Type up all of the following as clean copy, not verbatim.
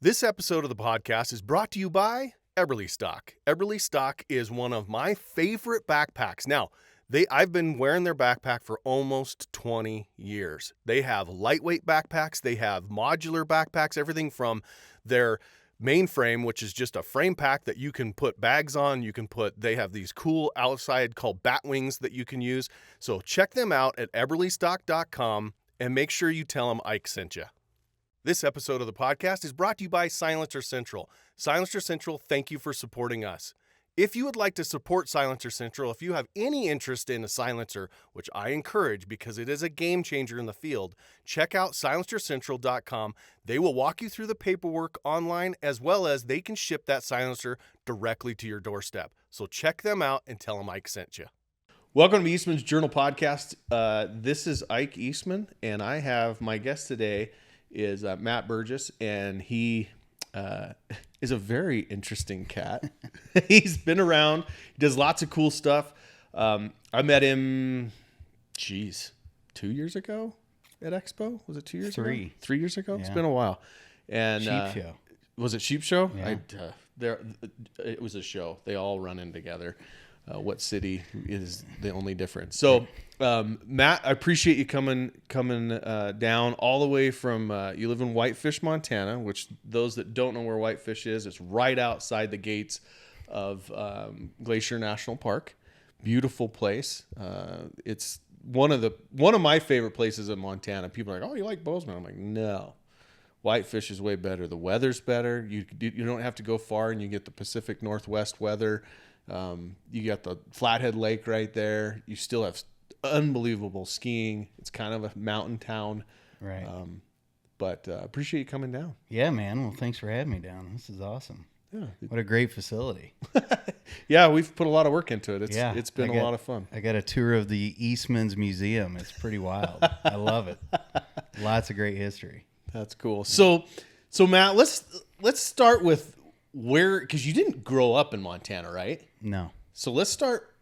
This episode of the podcast is brought to you by Eberly Stock. Eberly Stock is one of my favorite backpacks. Now, I've been wearing their backpack for almost 20 years. They have lightweight backpacks. They have modular backpacks, everything from their main frame, which is just a frame pack that you can put bags on. They have these cool outside called bat wings that you can use. So check them out at eberlystock.com and make sure you tell them Ike sent you. This episode of the podcast is brought to you by Silencer Central. Silencer Central, thank you for supporting us. If you would like to support Silencer Central, if you have any interest in a silencer, which I encourage because it is a game changer in the field, check out silencercentral.com. They will walk you through the paperwork online, as well as they can ship that silencer directly to your doorstep. So check them out and tell them Ike sent you. Welcome to Eastmans Journal Podcast. This is Ike Eastman, and I have my guest today is Matt Burgess, and he is a very interesting cat. He's been around. He does lots of cool stuff. I met him, 2 years ago at Expo. Was it 2 years ago? 3 years ago? Yeah. It's been a while. And Sheep Show. Was it Sheep Show? Yeah. It was a show. They all run in together. What city is the only difference? So, Matt, I appreciate you coming down all the way from, you live in Whitefish, Montana, which those that don't know where Whitefish is, it's right outside the gates of Glacier National Park. Beautiful place. It's one of my favorite places in Montana. People are like, oh, you like Bozeman? I'm like, no. Whitefish is way better. The weather's better. You don't have to go far, and you get the Pacific Northwest weather. You got the Flathead Lake right there. You still have unbelievable skiing. It's kind of a mountain town. Right. But appreciate you coming down. Yeah, man. Well, thanks for having me down. This is awesome. Yeah. What a great facility. Yeah, we've put a lot of work into it. It's been a lot of fun. I got a tour of the Eastmans Museum. It's pretty wild. I love it. Lots of great history. That's cool. So Matt, let's start with where, because you didn't grow up in Montana, right? No. So let's start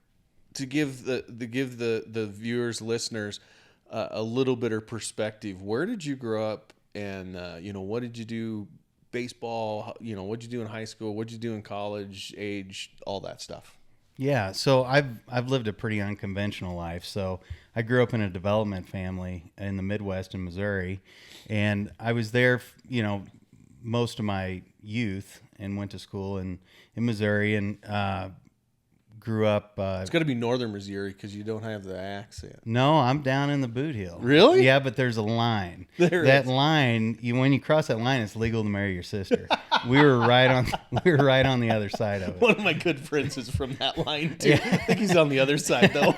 to give the viewers, listeners, a little bit of perspective. Where did you grow up, and what did you do? Baseball. What did you do in high school? What did you do in college? Age, all that stuff. Yeah. So I've lived a pretty unconventional life. So I grew up in a development family in the Midwest in Missouri, and I was there, most of my youth, and went to school in Missouri, and grew up. It's got to be northern Missouri because you don't have the accent. No, I'm down in the Boot Heel. Really? Yeah, but there's a line. Line, when you cross that line, it's legal to marry your sister. we were right on the other side of it. One of my good friends is from that line too. Yeah. I think he's on the other side though.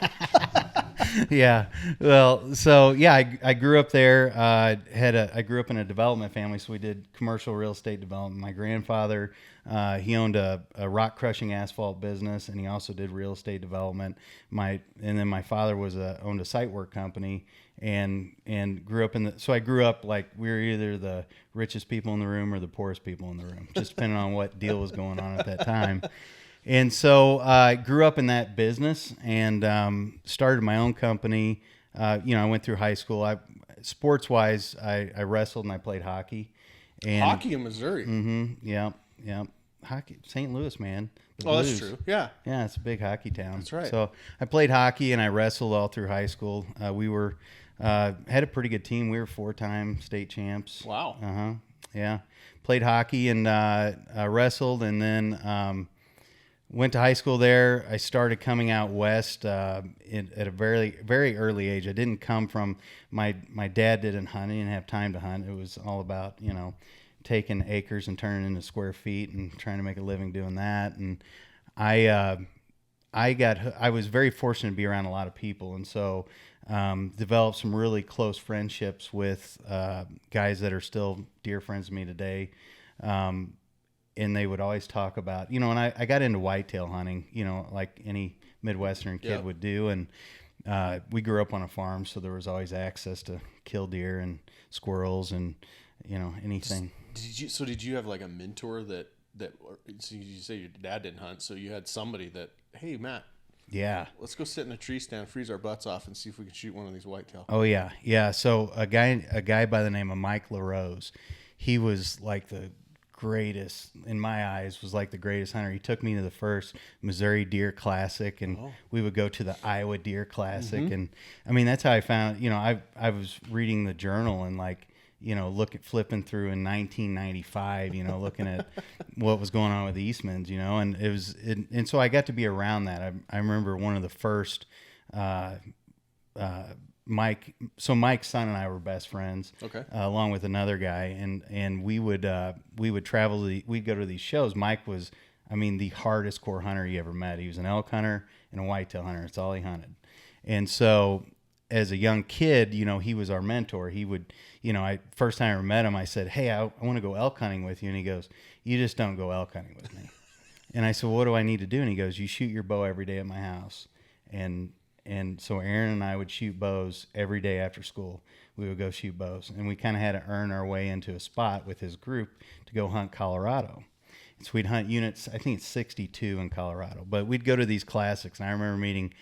Yeah. Well, so yeah, I grew up there. I grew up in a development family, so we did commercial real estate development. My grandfather, he owned a rock crushing asphalt business, and he also did real estate development. And then my father owned a site work company, and grew up so I grew up like we were either the richest people in the room or the poorest people in the room, just depending on what deal was going on at that time. And so I grew up in that business and started my own company. I went through high school. Sports-wise, I wrestled and I played hockey. And hockey in Missouri? Mm-hmm. Yeah. Hockey, St. Louis, man. That's true. Yeah. Yeah, it's a big hockey town. That's right. So I played hockey and I wrestled all through high school. We had a pretty good team. We were 4-time state champs. Wow. Uh-huh. Yeah. Played hockey and wrestled, and then went to high school there. I started coming out west at a very, very early age. I didn't come from my dad didn't hunt. He didn't have time to hunt. It was all about taking acres and turning into square feet and trying to make a living doing that. And I was very fortunate to be around a lot of people, and so developed some really close friendships with guys that are still dear friends to me today. And they would always talk about, and I got into whitetail hunting, like any Midwestern kid would do. And we grew up on a farm, so there was always access to kill deer and squirrels and, anything. Did you have like a mentor that so you say your dad didn't hunt, so you had somebody that, hey, Matt, yeah, let's go sit in a tree stand, freeze our butts off, and see if we can shoot one of these whitetail. Oh yeah. So a guy by the name of Mike LaRose, he was like the greatest, in my eyes, was like the greatest hunter. He took me to the first Missouri Deer Classic, and we would go to the Iowa Deer Classic. And I mean, that's how I found, I was reading the journal and like, flipping through in 1995, looking at what was going on with the Eastmans, and and so I got to be around that. I remember one of the first, Mike's son and I were best friends, along with another guy, and we would travel. We'd go to these shows. Mike was, the hardest core hunter you ever met. He was an elk hunter and a whitetail hunter. It's all he hunted. And so, as a young kid, he was our mentor. He would, first time I ever met him, I said, "Hey, I want to go elk hunting with you," and he goes, "You just don't go elk hunting with me." And I said, well, "What do I need to do?" And he goes, "You shoot your bow every day at my house." And so Aaron and I would shoot bows every day after school. We would go shoot bows. And we kind of had to earn our way into a spot with his group to go hunt Colorado. So we'd hunt units, I think it's 62 in Colorado. But we'd go to these classics. And I remember meeting,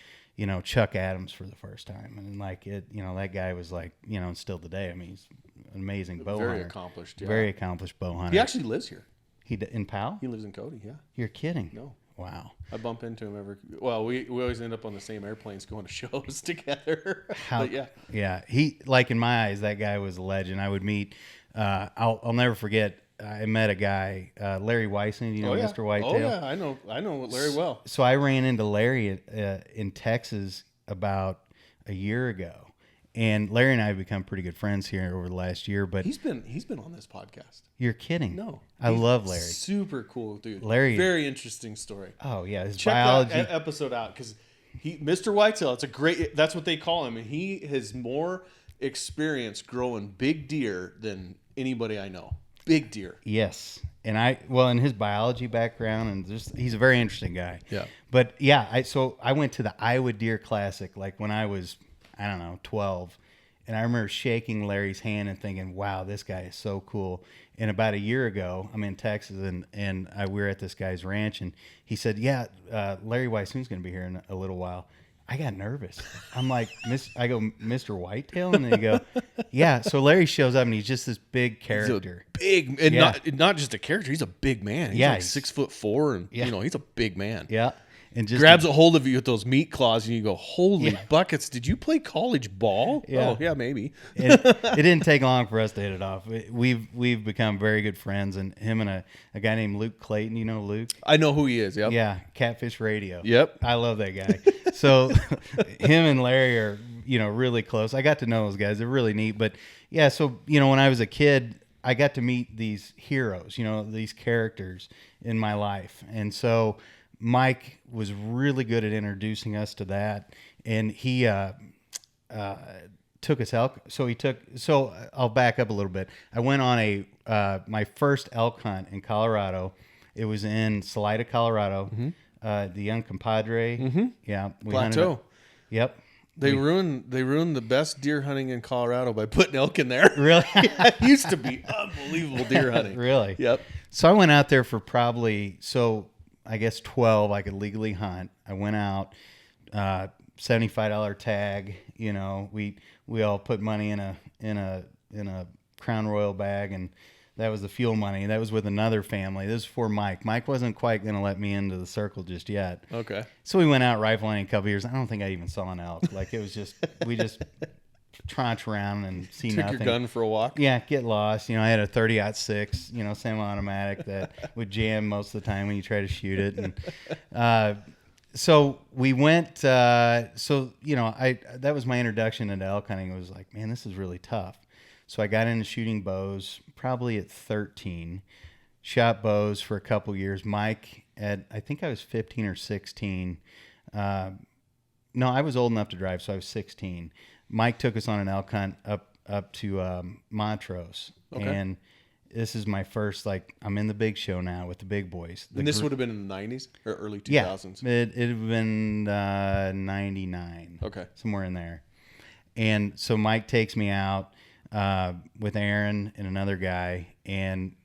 Chuck Adams for the first time. And that guy was like, and still today, he's an amazing bow hunter. Very accomplished, yeah. Very accomplished bow hunter. He actually lives here. In Powell? He lives in Cody, yeah. You're kidding? No. Wow. I bump into him we always end up on the same airplanes going to shows together. But yeah. Yeah. He, like in my eyes, that guy was a legend. I would meet, I'll never forget, I met a guy, Larry Weissman, Mr. Whitetail. Oh yeah, I know Larry well. So I ran into Larry in Texas about a year ago. And Larry and I have become pretty good friends here over the last year. But he's been on this podcast. You're kidding? No, I love Larry. Super cool dude. Larry, very interesting story. Oh yeah, his Check biology that episode out because Mr. Whitetail. That's what they call him, and he has more experience growing big deer than anybody I know. Big deer. Yes, and in his biology background, and he's a very interesting guy. Yeah. But yeah, I went to the Iowa Deer Classic like when I was, I don't know, 12. And I remember shaking Larry's hand and thinking, wow, this guy is so cool. And about a year ago, I'm in Texas, and we were at this guy's ranch, and he said, yeah, Larry Weissman's going to be here in a little while. I got nervous. I'm like, Mr. Whitetail? And they go, yeah. So Larry shows up, and he's just this big character. Big, and not just a character. He's a big man. He's like 6'4", and he's a big man. Yeah. And just grabs a hold of you with those meat claws, and you go, holy buckets, did you play college ball? Yeah. Oh, yeah, maybe. It didn't take long for us to hit it off. We've become very good friends, and him and a guy named Luke Clayton. You know Luke? I know who he is, yep. Yeah, Catfish Radio. Yep. I love that guy. So him and Larry are, really close. I got to know those guys. They're really neat. But, yeah, so, when I was a kid, I got to meet these heroes, these characters in my life. And so Mike was really good at introducing us to that, and he took us elk. So I'll back up a little bit. I went on my first elk hunt in Colorado. It was in Salida, Colorado. Mm-hmm. The young compadre. Mm-hmm. Yeah, Plateau. Yep. They ruined the best deer hunting in Colorado by putting elk in there. Really? It used to be unbelievable deer hunting. Really? Yep. So I went out there for probably I guess 12, I could legally hunt. I went out, $75 tag. We all put money in a Crown Royal bag, and that was the fuel money. That was with another family. This was for Mike. Mike wasn't quite going to let me into the circle just yet. Okay. So we went out rifle hunting a couple years. I don't think I even saw an elk. Like it was just we just tranche around and see Took nothing. Your gun for a walk? Yeah, get lost. I had a 30-06, semi-automatic that would jam most of the time when you try to shoot it. And so we went. That was my introduction into elk hunting. It was like, man, this is really tough. So I got into shooting bows probably at 13. Shot bows for a couple years. Mike, I think I was 15 or 16. No, I was old enough to drive, so I was 16. Mike took us on an elk hunt up to Montrose, and this is my first I'm in the big show now with the big boys. And this would have been in the 90s or early 2000s? Yeah, it would have been 99. Okay, somewhere in there. And so Mike takes me out with Aaron and another guy, and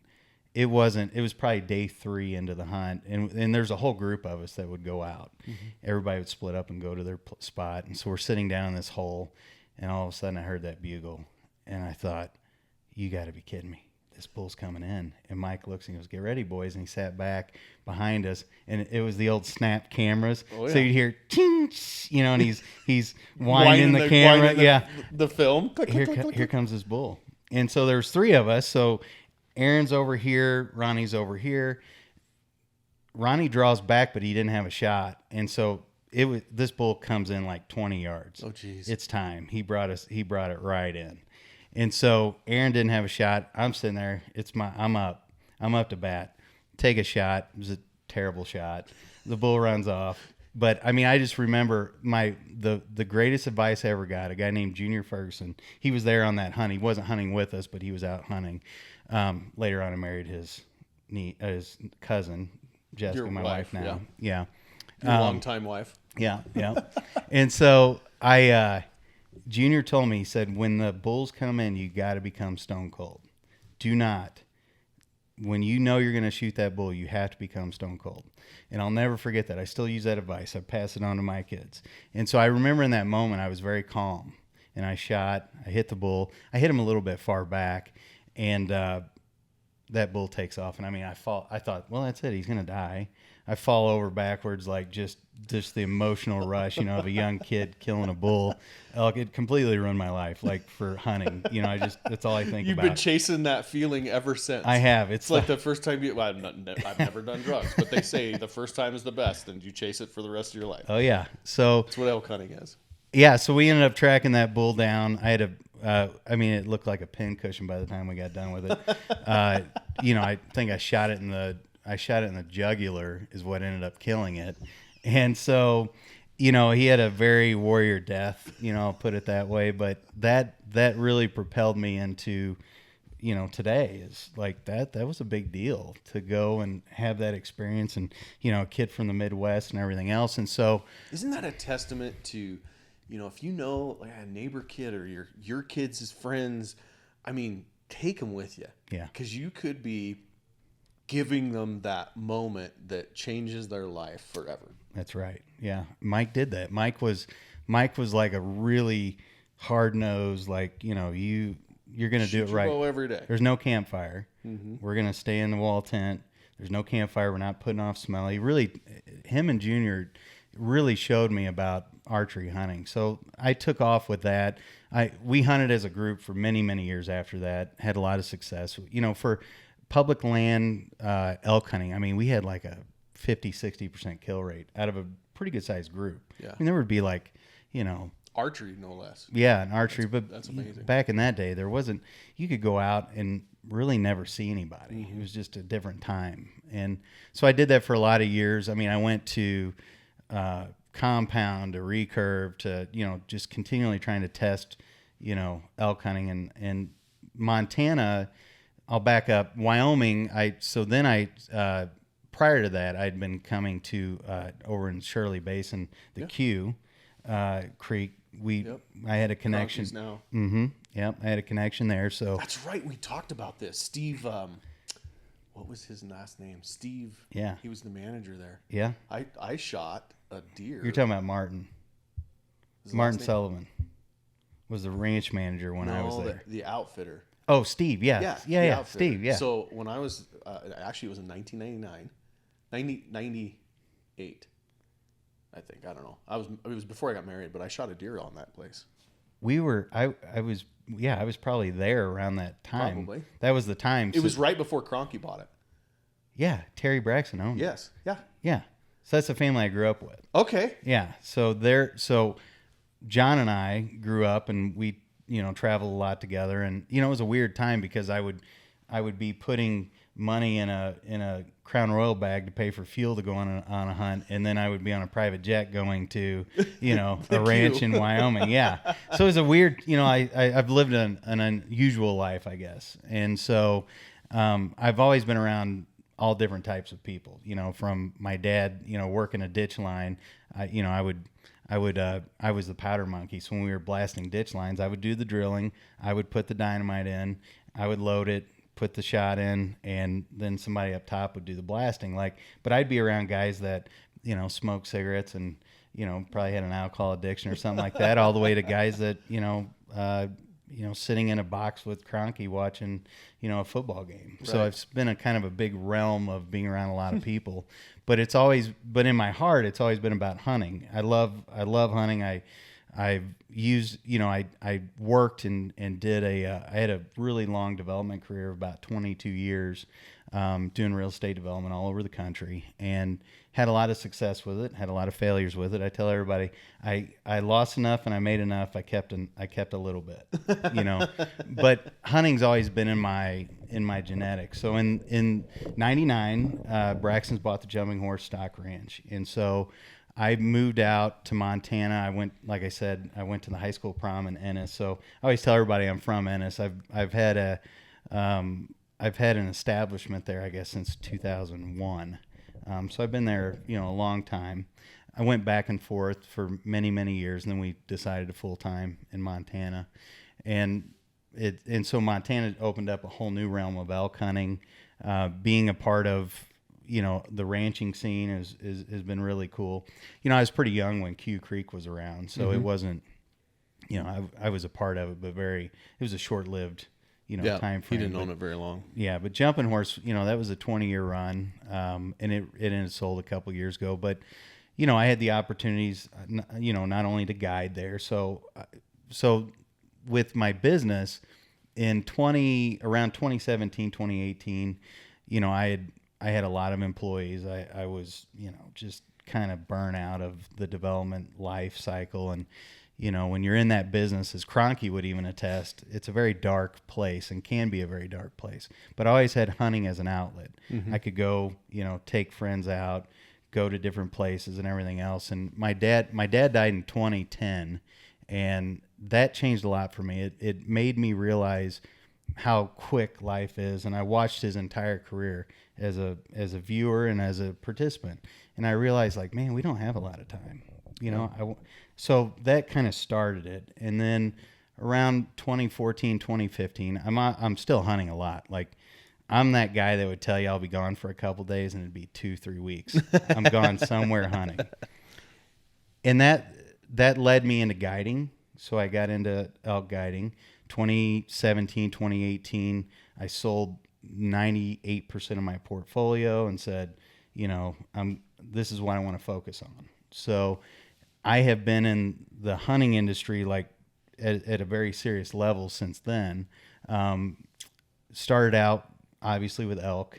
it was probably day 3 into the hunt, and there's a whole group of us that would go out. Mm-hmm. Everybody would split up and go to their spot, and so we're sitting down in this hole, and all of a sudden I heard that bugle, and I thought, you got to be kidding me. this bull's coming in. And Mike looks and he goes, get ready, boys. And he sat back behind us, and it was the old snap cameras. Oh, yeah. So you'd hear, ching, you know, and he's winding the camera. The film. Click, here comes this bull. And so there's 3 of us. So Aaron's over here, Ronnie's over here. Ronnie draws back, but he didn't have a shot. And so this bull comes in like 20 yards. Oh, geez. It's time. He brought it right in. And so Aaron didn't have a shot. I'm sitting there. I'm up to bat. Take a shot. It was a terrible shot. The bull runs off. But I mean, I just remember the greatest advice I ever got. A guy named Junior Ferguson. He was there on that hunt. He wasn't hunting with us, but he was out hunting. Later on, I married his cousin, Jessica, your my wife now. Yeah. Your longtime wife. Yeah. And so Junior told me, he said, when the bulls come in, you got to become stone cold. Do not. When you know you're going to shoot that bull, you have to become stone cold. And I'll never forget that. I still use that advice. I pass it on to my kids. And so I remember in that moment, I was very calm. And I hit the bull. I hit him a little bit far back. And that bull takes off. And I mean, I thought, well, that's it. He's going to die. I fall over backwards, like just the emotional rush, you know, of a young kid killing a bull. It completely ruined my life, like for hunting. You know, that's all I think You've about. You've been chasing that feeling ever since. I have. It's like the first time I've never done drugs, but they say the first time is the best, and you chase it for the rest of your life. Oh, yeah. So that's what elk hunting is. Yeah, so we ended up tracking that bull down. I had it looked like a pin cushion by the time we got done with it. You know, I think I shot it in the jugular is what ended up killing it. And so, you know, he had a very warrior death, you know, I'll put it that way. But that really propelled me into, you know, today is like that was a big deal to go and have that experience, and, you know, a kid from the Midwest and everything else. And so isn't that a testament to, you know, if you know like a neighbor kid or your kids' friends, I mean, take them with you. Yeah. Because you could be giving them that moment that changes their life forever. That's right. Yeah. Mike did that. Mike was like a really hard-nosed, like, you know, you're going to do it right. Bow every day. There's no campfire. Mm-hmm. We're going to stay in the wall tent. There's no campfire. We're not putting off smell. Him and Junior really showed me about archery hunting. So I took off with that. We hunted as a group for many, many years after that, had a lot of success. You know, for public land elk hunting, I mean, we had like a 50-60% kill rate out of a pretty good sized group. Yeah. I mean, there would be like, you know, archery no less. Yeah, an archery, that's amazing. Back in that day, there wasn't. You could go out and really never see anybody. Mm-hmm. It was just a different time, and so I did that for a lot of years. I mean, I went to compound to recurve to, you know, just continually trying to test, you know, elk hunting, and Montana. I'll back up. Wyoming. Prior to that, I'd been coming to over in Shirley Basin, the Q Creek. I had a connection. Now. Mm-hmm. Yep, I had a connection there. So that's right. We talked about this. Steve. What was his last name? Steve. Yeah. He was the manager there. Yeah. I shot a deer. You're talking about Martin. Martin Sullivan was the ranch manager when I was there. The outfitter. Oh, Steve. Yeah. Steve. Yeah. So when I was actually it was in 1999. 98, I think. I don't know. It was before I got married, but I shot a deer on that place. I was probably there around that time. Probably. That was the time. It was right before Cronky bought it. Yeah, Terry Braxton owned it. Yes. Yeah. Yeah. So that's the family I grew up with. Okay. Yeah. So John and I grew up, and we, you know, traveled a lot together, and, you know, it was a weird time because I would be putting money in a Crown Royal bag to pay for fuel to go on a hunt, and then I would be on a private jet going to, you know, a ranch in Wyoming. Yeah, so it was a weird, you know, I've lived an unusual life, I guess, and so I've always been around all different types of people. You know, from my dad, you know, working a ditch line, I was the powder monkey. So when we were blasting ditch lines, I would do the drilling, I would put the dynamite in, I would load it, put the shot in, and then somebody up top would do the blasting. But I'd be around guys that, you know, smoke cigarettes and, you know, probably had an alcohol addiction or something like that, all the way to guys that, you know, sitting in a box with Cronky watching, a football game. Right. So it's been a kind of a big realm of being around a lot of people, but in my heart, it's always been about hunting. I love hunting. I've used, I worked and did I had a really long development career of about 22 years, doing real estate development all over the country, and had a lot of success with it, had a lot of failures with it. I tell everybody, I lost enough and I made enough. I kept a little bit, but hunting's always been in my genetics. So in 99, Braxton's bought the Jumping Horse Stock Ranch. And so I moved out to Montana. I went to the high school prom in Ennis. So I always tell everybody I'm from Ennis. I've had an establishment there, I guess, since 2001. So I've been there, a long time. I went back and forth for many, many years, and then we decided to full time in Montana, and so Montana opened up a whole new realm of elk hunting. Being a part of, the ranching scene has been really cool. I was pretty young when Q Creek was around, so it wasn't, I was a part of it, but it was a short-lived time frame. He didn't own it very long. Yeah, but Jumping Horse, that was a 20-year run, and it ended sold a couple years ago. But, I had the opportunities, not only to guide there. So with my business around 2017, 2018, I had a lot of employees. I was, just kind of burnt out of the development life cycle. And, when you're in that business, as Cronky would even attest, it's a very dark place and can be a very dark place. But I always had hunting as an outlet. I could go, take friends out, go to different places and everything else. And my dad died in 2010, and that changed a lot for me. It made me realize how quick life is. And I watched his entire career as a viewer and as a participant. And I realized, like, man, we don't have a lot of time. So that kind of started it. And then around 2014, 2015, I'm still hunting a lot. Like, I'm that guy that would tell you I'll be gone for a couple days and it'd be 2-3 weeks. I'm gone somewhere hunting. And that led me into guiding. So I got into elk guiding. 2017, 2018, I sold 98% of my portfolio and said, this is what I want to focus on. So I have been in the hunting industry like at a very serious level since then. Started out obviously with elk,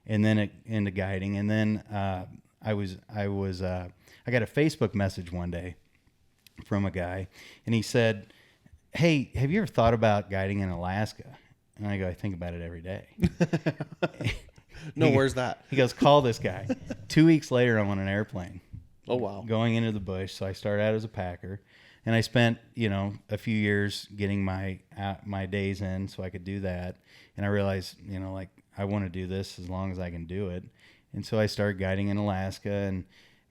and then into guiding, and then I got a Facebook message one day from a guy, and he said, "Hey, have you ever thought about guiding in Alaska?" And I go, "I think about it every day." Where's that? He goes, "Call this guy." 2 weeks later, I'm on an airplane. Oh, wow. Going into the bush. So I started out as a packer, and I spent, a few years getting my days in so I could do that. And I realized, I want to do this as long as I can do it. And so I started guiding in Alaska,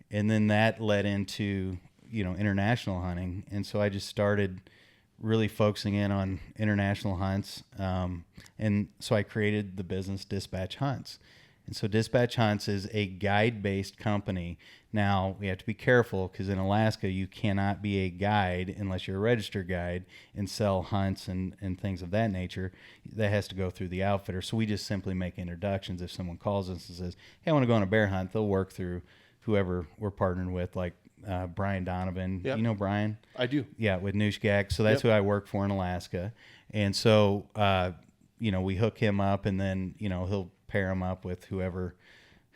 and then that led into, international hunting. And so I just started really focusing in on international hunts. And so I created the business Dispatch Hunts. And so Dispatch Hunts is a guide-based company. Now, we have to be careful because in Alaska, you cannot be a guide unless you're a registered guide and sell hunts and things of that nature. That has to go through the outfitter. So we just simply make introductions. If someone calls us and says, "Hey, I want to go on a bear hunt," they'll work through whoever we're partnered with, like Brian Donovan. Yep. You know Brian? I do. Yeah, with Nooshgak. So that's who I work for in Alaska. And so, we hook him up, and then, he'll pair him up with whoever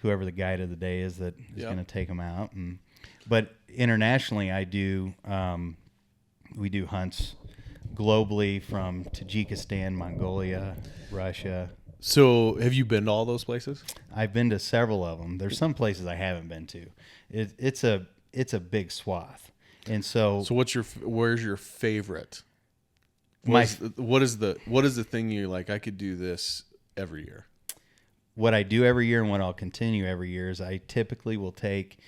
the guide of the day is that is going to take him out. But internationally, we do hunts globally from Tajikistan, Mongolia, Russia. So have you been to all those places? I've been to several of them. There's some places I haven't been to. It's a big swath. And so where's your favorite? What is the thing you like? I could do this every year. What I do every year and what I'll continue every year is I typically will take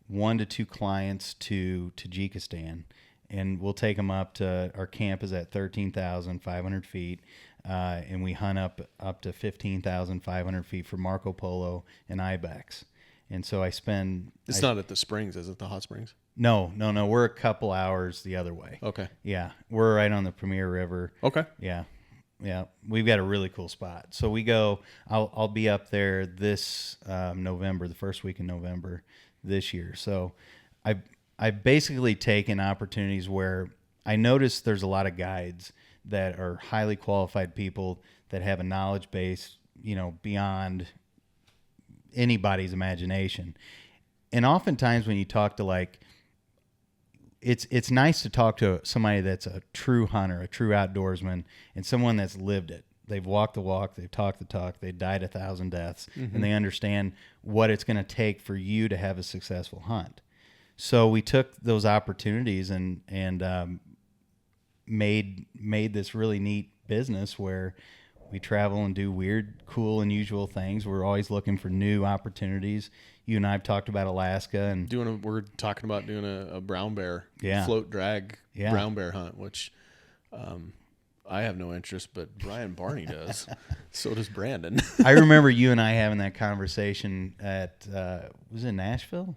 1 to 2 clients to Tajikistan, and we'll take them up to, our camp is at 13,500 feet, and we hunt up to 15,500 feet for Marco Polo and Ibex. And so I spend. It's not at the springs, is it? The hot springs? No. We're a couple hours the other way. Okay. Yeah, we're right on the Premier River. Okay. Yeah. We've got a really cool spot. So we go. I'll be up there this November, the first week in November this year. So I've basically taken opportunities where I notice there's a lot of guides that are highly qualified people that have a knowledge base, beyond anybody's imagination. And oftentimes when you talk to it's nice to talk to somebody that's a true hunter, a true outdoorsman, and someone that's lived it. They've walked the walk, they've talked the talk, they died 1,000 deaths, and they understand what it's going to take for you to have a successful hunt. So we took those opportunities and made this really neat business where we travel and do weird, cool, unusual things. We're always looking for new opportunities. You and I have talked about Alaska and We're talking about doing a brown bear float drag brown bear hunt, which I have no interest, but Brian Barney does. So does Brandon. I remember you and I having that conversation at was it Nashville?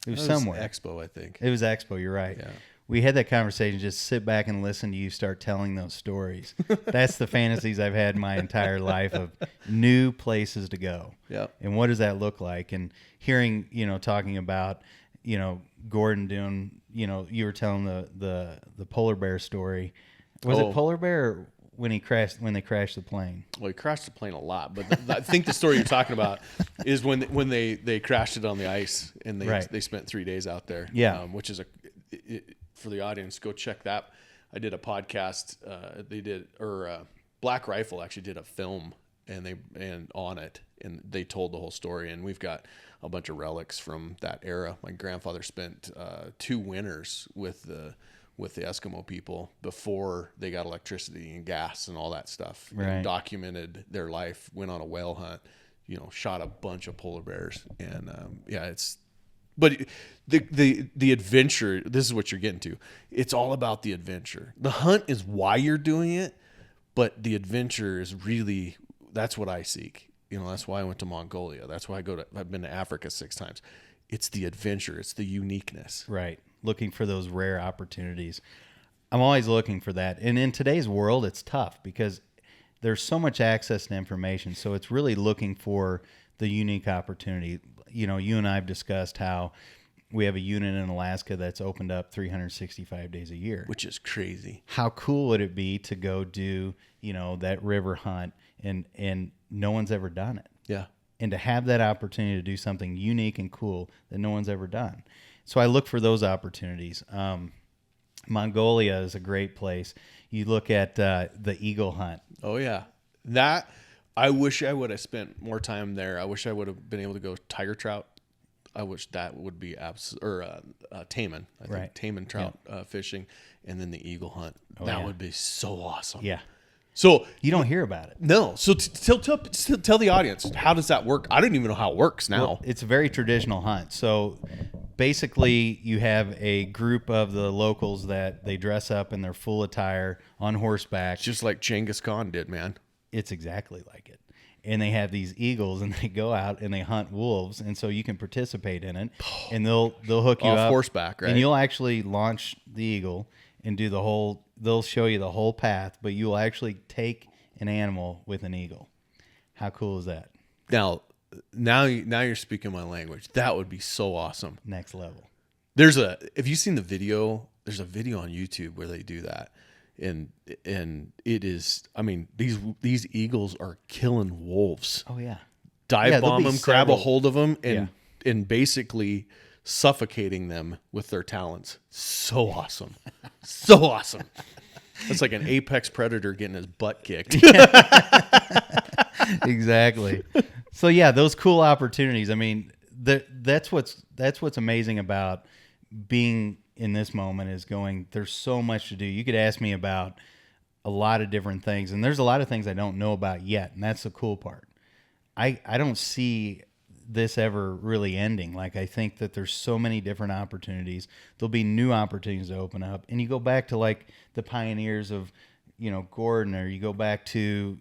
It was somewhere. Expo, I think. It was Expo. You're right. Yeah. We had that conversation. Just sit back and listen to you start telling those stories. That's the fantasies I've had my entire life of new places to go. Yeah. And what does that look like? And hearing, talking about, Gordon doing, you were telling the polar bear story. Was it polar bear or when they crashed the plane? Well, he crashed the plane a lot, but I think the story you're talking about is when they crashed it on the ice and they spent 3 days out there. Yeah. Which is for the audience, go check that. I did a podcast. Black Rifle actually did a film and on it, and they told the whole story. And we've got a bunch of relics from that era. My grandfather spent 2 winters with the Eskimo people before they got electricity and gas and all that stuff. Right. And documented their life. Went on a whale hunt. Shot a bunch of polar bears, and But the adventure, this is what you're getting to. It's all about the adventure. The hunt is why you're doing it, but the adventure is really, that's what I seek. That's why I went to Mongolia. That's why I've been to Africa 6 times. It's the adventure. It's the uniqueness. Right. Looking for those rare opportunities. I'm always looking for that. And in today's world, it's tough because there's so much access to information. So it's really looking for the unique opportunity. You and I have discussed how we have a unit in Alaska that's opened up 365 days a year. Which is crazy. How cool would it be to go do, that river hunt and no one's ever done it? Yeah. And to have that opportunity to do something unique and cool that no one's ever done. So I look for those opportunities. Mongolia is a great place. You look at the eagle hunt. Oh, yeah. I wish I would have spent more time there. I wish I would have been able to go tiger trout. I wish that would be taimen. I think right. Taimen trout fishing, and then the eagle hunt. That would be so awesome. Yeah. So you don't hear about it. No. So tell the audience, how does that work? I don't even know how it works now. Well, it's a very traditional hunt. So basically, you have a group of the locals that they dress up in their full attire on horseback, just like Genghis Khan did, man. It's exactly like it. And they have these eagles, and they go out and they hunt wolves, and so you can participate in it. And they'll hook you off up horseback, right? And you'll actually launch the eagle and do the whole. They'll show you the whole path, but you will actually take an animal with an eagle. How cool is that? Now you're speaking my language. That would be so awesome. Next level. Have you seen the video? There's a video on YouTube where they do that. And it is, I mean, these eagles are killing wolves. Oh yeah. Dive bomb them, grab a hold of them, and basically suffocating them with their talons. So awesome. So awesome. It's like an apex predator getting his butt kicked. Exactly. So yeah, those cool opportunities. I mean, that's what's amazing about being in this moment is going, there's so much to do. You could ask me about a lot of different things, and there's a lot of things I don't know about yet, and that's the cool part. I don't see this ever really ending. Like, I think that there's so many different opportunities. There'll be new opportunities to open up, and you go back to like the pioneers of, Gordon, or you go back to,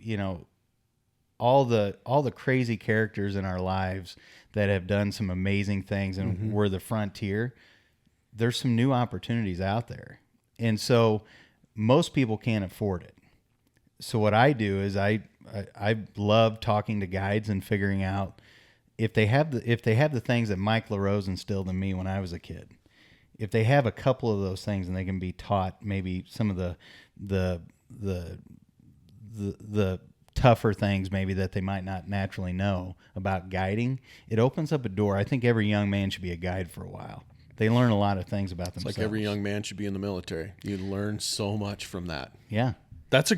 all the crazy characters in our lives that have done some amazing things and were the frontier, there's some new opportunities out there. And so most people can't afford it. So what I do is I love talking to guides and figuring out if they have the things that Mike LaRose instilled in me when I was a kid. If they have a couple of those things and they can be taught maybe some of the tougher things maybe that they might not naturally know about guiding, it opens up a door. I think every young man should be a guide for a while. They learn a lot of things about themselves. It's like every young man should be in the military. You learn so much from that. Yeah. That's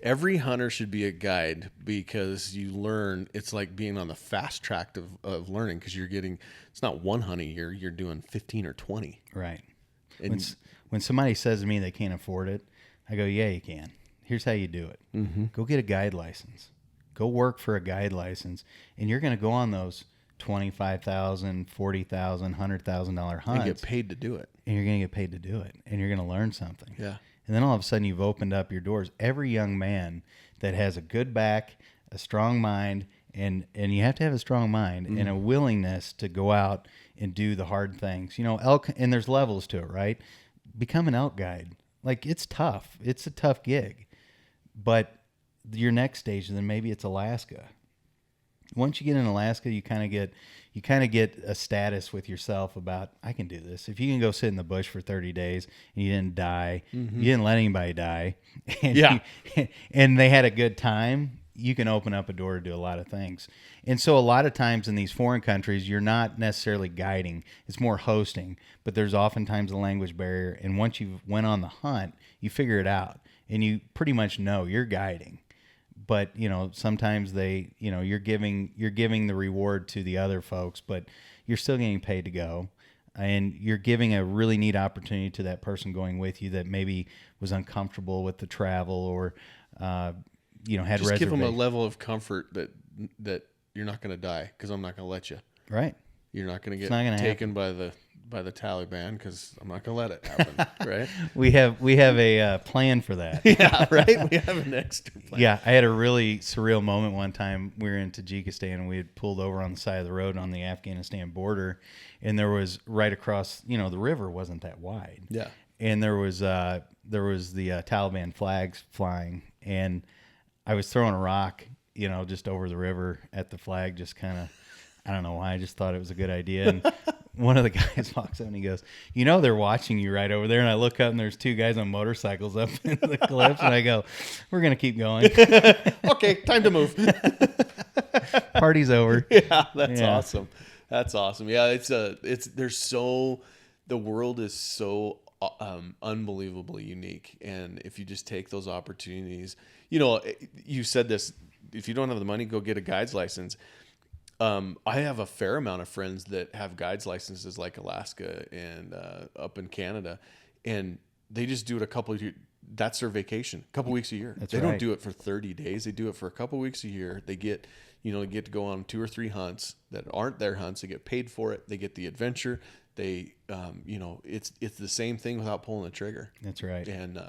every hunter should be a guide because you learn, it's like being on the fast track of learning because it's not one hunt a year, you're doing 15 or 20. Right. And when somebody says to me they can't afford it, I go, yeah, you can. Here's how you do it. Go get a guide license. Go work for a guide license. And you're going to go on those $25,000, $40,000, $100,000 hunts. And get paid to do it. And you're going to get paid to do it. And you're going to learn something. Yeah. And then all of a sudden you've opened up your doors. Every young man that has a good back, a strong mind, and you have to have a strong mind and a willingness to go out and do the hard things. Elk, and there's levels to it, right? Become an elk guide. Like, it's tough. It's a tough gig. But your next stage, then maybe it's Alaska. Once you get in Alaska, you kind of get a status with yourself about, I can do this. If you can go sit in the bush for 30 days and you didn't die, you didn't let anybody die, and, and they had a good time, you can open up a door to do a lot of things. And so a lot of times in these foreign countries, you're not necessarily guiding. It's more hosting. But there's oftentimes a language barrier. And once you went on the hunt, you figure it out. And you pretty much know you're guiding. But, sometimes you're giving the reward to the other folks, but you're still getting paid to go. And you're giving a really neat opportunity to that person going with you that maybe was uncomfortable with the travel or, had just give them a reservation. level of comfort that you're not going to die because I'm not going to let you. Right. You're not going to get taken by the Taliban because I'm not going to let it happen. Right. We have a plan for that. Yeah. Right. We have an extra plan. Yeah. I had a really surreal moment one time. We were in Tajikistan and we had pulled over on the side of the road on the Afghanistan border, and there was right across, the river wasn't that wide. Yeah. And there was the Taliban flags flying, and I was throwing a rock, just over the river at the flag, just kind of, I don't know why, I just thought it was a good idea. And one of the guys walks up and he goes, they're watching you right over there. And I look up and there's two guys on motorcycles up in the cliffs. And I go, we're going to keep going. Okay, time to move. Party's over. Yeah, that's awesome. That's awesome. Yeah, the world is so unbelievably unique. And if you just take those opportunities, you said this, if you don't have the money, go get a guide's license. I have a fair amount of friends that have guides licenses like Alaska and up in Canada, and they just do it that's their vacation, a couple weeks a year. They don't do it for 30 days. They do it for a couple weeks a year. They get to go on 2 or 3 hunts that aren't their hunts. They get paid for it. They get the adventure. They, it's the same thing without pulling the trigger. That's right. And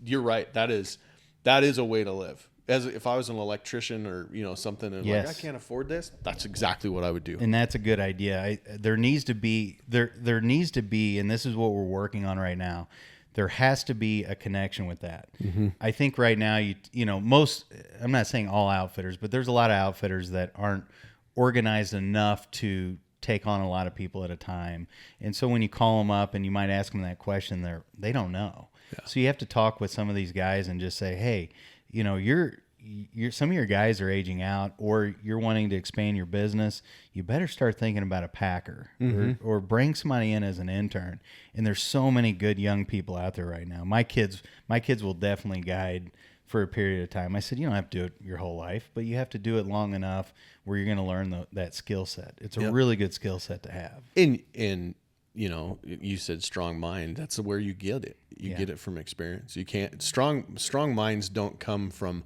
you're right. That is a way to live. As if I was an electrician or something, and I can't afford this, that's exactly what I would do. And that's a good idea. There needs to be, and this is what we're working on right now. There has to be a connection with that. Mm-hmm. I think right now, I'm not saying all outfitters, but there's a lot of outfitters that aren't organized enough to take on a lot of people at a time. And so when you call them up and you might ask them that question, they don't know. Yeah. So you have to talk with some of these guys and just say, hey, you're some of your guys are aging out, or you're wanting to expand your business. You better start thinking about a packer, or bring somebody in as an intern. And there's so many good young people out there right now. My kids will definitely guide for a period of time. I said, you don't have to do it your whole life, but you have to do it long enough where you're going to learn that skill set. It's a really good skill set to have. And you said strong mind. That's where you get it. You get it from experience. You can't strong minds don't come from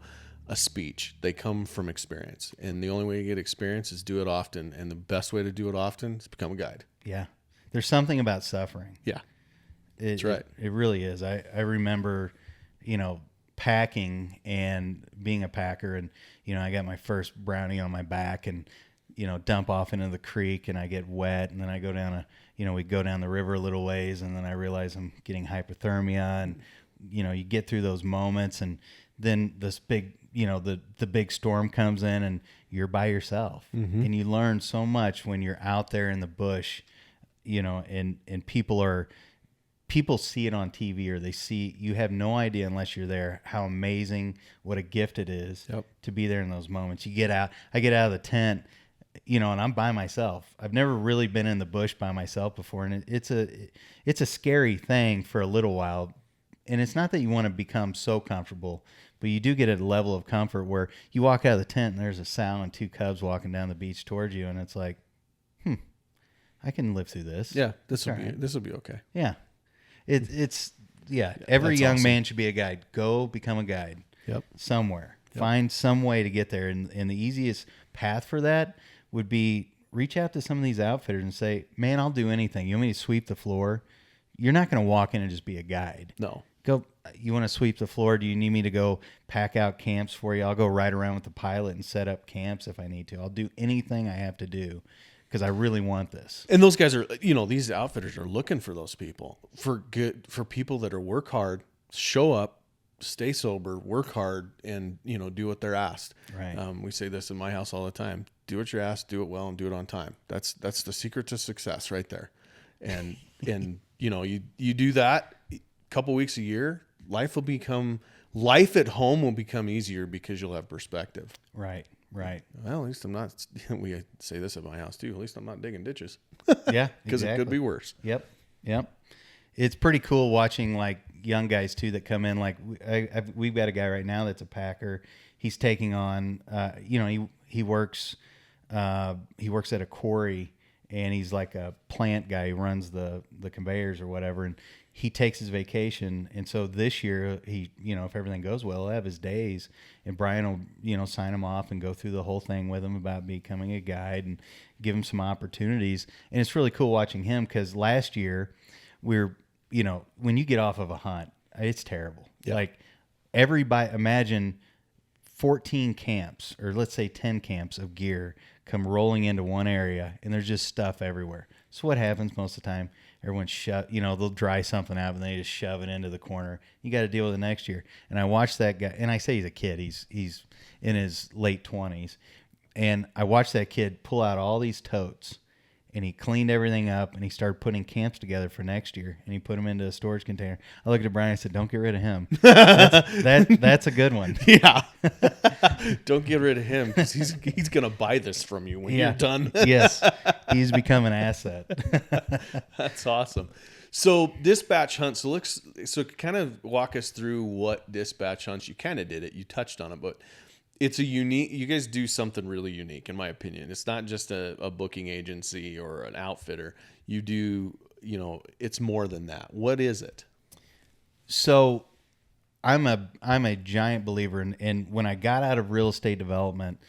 a speech. They come from experience. And the only way you get experience is do it often. And the best way to do it often is become a guide. Yeah. There's something about suffering. Yeah. That's right. It really is. I remember, packing and being a packer, and I got my first brownie on my back, and dump off into the creek, and I get wet, and then I go down we go down the river a little ways, and then I realize I'm getting hypothermia, and you get through those moments, and then this big the big storm comes in, and you're by yourself, and you learn so much when you're out there in the bush, and people see it on TV, or you have no idea unless you're there how amazing, what a gift it is to be there in those moments. I get out of the tent, and I'm by myself. I've never really been in the bush by myself before, and it's a scary thing for a little while. And it's not that you want to become so comfortable, but you do get a level of comfort where you walk out of the tent and there's a sow and 2 cubs walking down the beach towards you, and it's like, I can live through this. Yeah, this will be okay. Yeah. It's every young man should be a guide. Go become a guide. Yep. Somewhere. Yep. Find some way to get there. And the easiest path for that would be reach out to some of these outfitters and say, man, I'll do anything. You want me to sweep the floor? You're not going to walk in and just be a guide. No. Go. You want to sweep the floor? Do you need me to go pack out camps for you? I'll go ride around with the pilot and set up camps if I need to. I'll do anything I have to do because I really want this. And those guys are, these outfitters are looking for those people, for people that are work hard, show up, stay sober, work hard, and, do what they're asked. Right. We say this in my house all the time: do what you're asked, do it well, and do it on time. That's the secret to success right there. And you do that a couple weeks a year, life at home will become easier because you'll have perspective. Right. Well, at least I'm not, we say this at my house too, at least I'm not digging ditches. Yeah, because exactly. It could be worse. Yep. It's pretty cool watching like young guys too that come in. Like we've got a guy right now that's a packer. He's taking on, he works at a quarry, and he's like a plant guy. He runs the conveyors or whatever, and he takes his vacation. And so this year, he, if everything goes well, he'll have his days, and Brian will, sign him off and go through the whole thing with him about becoming a guide and give him some opportunities. And it's really cool watching him, because last year when you get off of a hunt, it's terrible. Yeah. Like imagine 14 camps, or let's say 10 camps of gear come rolling into one area, and there's just stuff everywhere. So what happens most of the time? Everyone they'll dry something out and they just shove it into the corner. You got to deal with it next year. And I watched that guy, and I say he's a kid. He's in his late 20s. And I watched that kid pull out all these totes, and he cleaned everything up, and he started putting camps together for next year, and he put them into a storage container. I looked at Brian and I said, don't get rid of him. That's a good one. Yeah. Don't get rid of him, because he's going to buy this from you when you're done. Yes. He's become an asset. That's awesome. So dispatch hunts, so kind of walk us through what dispatch hunts. You kind of did it. You touched on it, but it's you guys do something really unique, in my opinion. It's not just a booking agency or an outfitter. You do, it's more than that. What is it? So I'm a giant believer in when I got out of real estate development,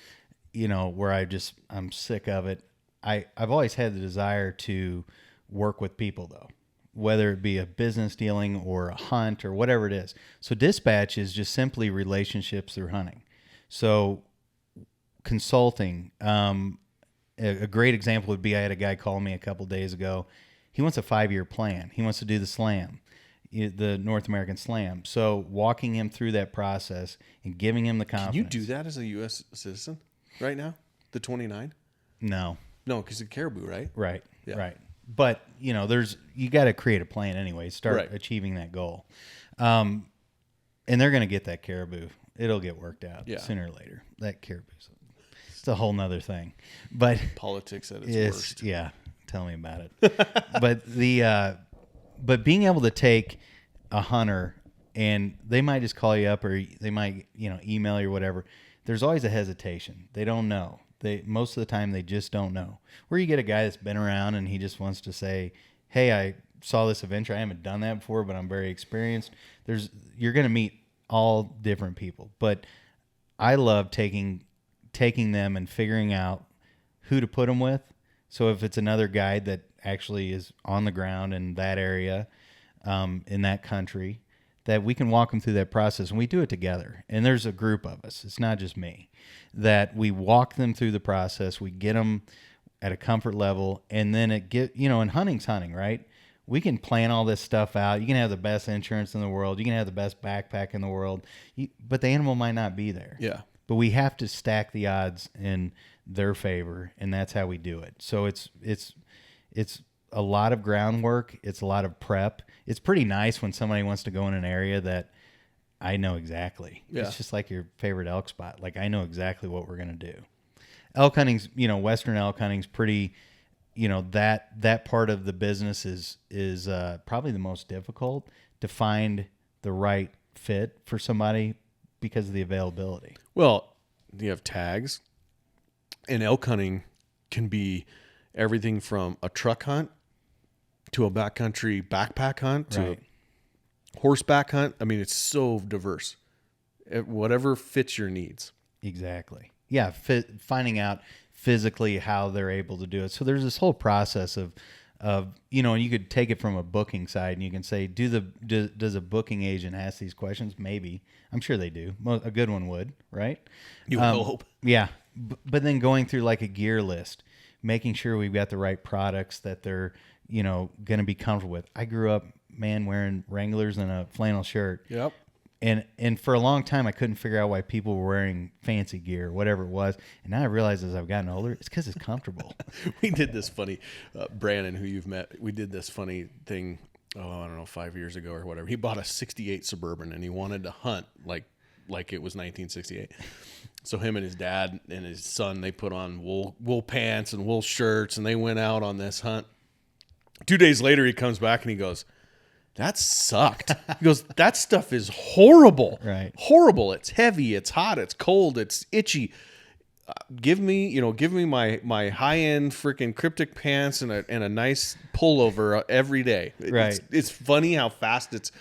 where I'm sick of it. I've always had the desire to work with people, though, whether it be a business dealing or a hunt or whatever it is. So dispatch is just simply relationships through hunting. So consulting, a great example would be, I had a guy call me a couple days ago. He wants a 5-year plan. He wants to do the slam, the North American Slam. So walking him through that process and giving him the confidence. Can you do that as a U.S. citizen right now? The 29? No, because of caribou, right? Right. Yeah. Right. But you got to create a plan anyway. Start achieving that goal. And they're going to get that caribou. It'll get worked out sooner or later. That caribou's, it's a whole nother thing. But politics at its worst. Yeah, tell me about it. But being able to take a hunter, and they might just call you up, or they might email you or whatever. There's always a hesitation. They don't know. Most of the time they just don't know. Where you get a guy that's been around and he just wants to say, "Hey, I saw this adventure. I haven't done that before, but I'm very experienced." You're going to meet all different people, but I love taking them and figuring out who to put them with. So if it's another guide that actually is on the ground in that area, in that country, that we can walk them through that process, and we do it together. And there's a group of us. It's not just me. That we walk them through the process. We get them at a comfort level, and then and hunting's hunting, right? We can plan all this stuff out. You can have the best insurance in the world. You can have the best backpack in the world, but the animal might not be there. Yeah. But we have to stack the odds in their favor, and that's how we do it. So it's a lot of groundwork. It's a lot of prep. It's pretty nice when somebody wants to go in an area that I know exactly. Yeah. It's just like your favorite elk spot. Like, I know exactly what we're going to do. Elk hunting's, Western elk hunting's pretty, that part of the business is probably the most difficult to find the right fit for somebody because of the availability. Well, you have tags, and elk hunting can be everything from a truck hunt to a backcountry backpack hunt to a horseback hunt. I mean, it's so diverse. Whatever fits your needs. Exactly. Yeah, finding out physically how they're able to do it. So there's this whole process of and you could take it from a booking side, and you can say, does a booking agent ask these questions? Maybe. I'm sure they do. A good one would, right? You hope. Yeah. But then going through like a gear list, making sure we've got the right products that they're, going to be comfortable with. I grew up, man, wearing Wranglers and a flannel shirt. Yep. And for a long time, I couldn't figure out why people were wearing fancy gear, whatever it was. And now I realize as I've gotten older, it's because it's comfortable. We did this funny, Brandon, who you've met, we did this funny thing, I don't know, 5 years ago or whatever. He bought a 68 Suburban, and he wanted to hunt like it was 1968. So him and his dad and his son, they put on wool pants and wool shirts, and they went out on this hunt. 2 days later, he comes back and he goes, that sucked. He goes, that stuff is horrible. Right. Horrible. It's heavy. It's hot. It's cold. It's itchy. Give me my high-end freaking cryptic pants and a nice pullover every day. Right. It's funny how fast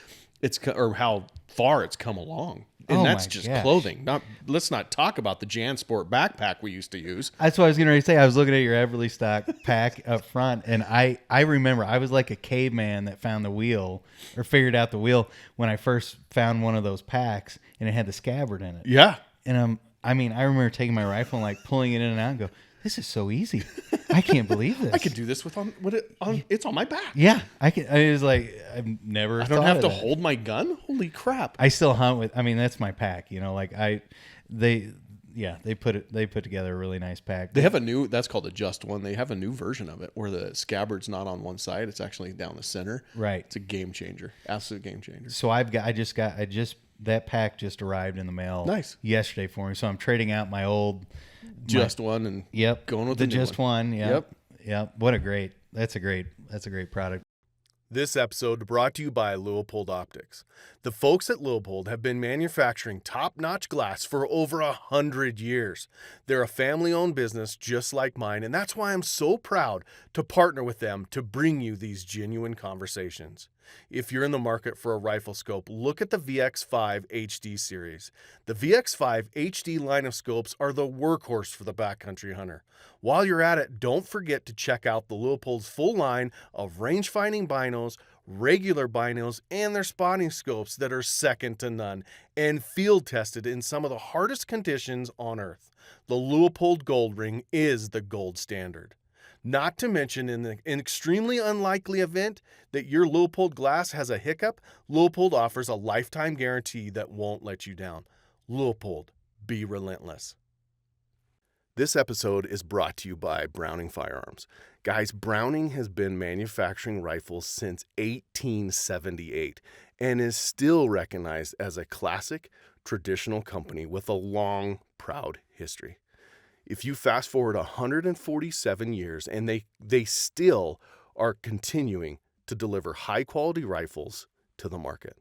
or how far it's come along. And that's just clothing. Let's not talk about the JanSport backpack we used to use. That's what I was going to say. I was looking at your Everly Stock pack up front, and I remember I was like a caveman that found the wheel or figured out the wheel when I first found one of those packs, and it had the scabbard in it. Yeah. And I remember taking my rifle and like pulling it in and out and go, this is so easy. I can't believe this. I could do this it's on my back. Yeah, I can. I was like, I've never. I don't have to hold my gun. Holy crap! I still hunt with. That's my pack. They put together a really nice pack. They have that's called a Just One. They have a new version of it where the scabbard's not on one side; it's actually down the center. Right. It's a game changer. Absolute game changer. So that pack just arrived in the mail. Yesterday for me. So I'm trading out my old Just One and going with the Just One. Yep. That's a great product. This episode brought to you by Leupold Optics. The folks at Leupold have been manufacturing top-notch glass for over 100 years. They're a family-owned business just like mine, and that's why I'm so proud to partner with them to bring you these genuine conversations. If you're in the market for a rifle scope, look at the VX5 HD series. The VX5 HD line of scopes are the workhorse for the backcountry hunter. While you're at it, don't forget to check out the Leupold's full line of range-finding binos, regular binos, and their spotting scopes that are second to none and field-tested in some of the hardest conditions on Earth. The Leupold Gold Ring is the gold standard. Not to mention, in an extremely unlikely event that your Leupold glass has a hiccup, Leupold offers a lifetime guarantee that won't let you down. Leupold, be relentless. This episode is brought to you by Browning Firearms. Guys, Browning has been manufacturing rifles since 1878 and is still recognized as a classic, traditional company with a long, proud history. If you fast forward 147 years and they still are continuing to deliver high-quality rifles to the market.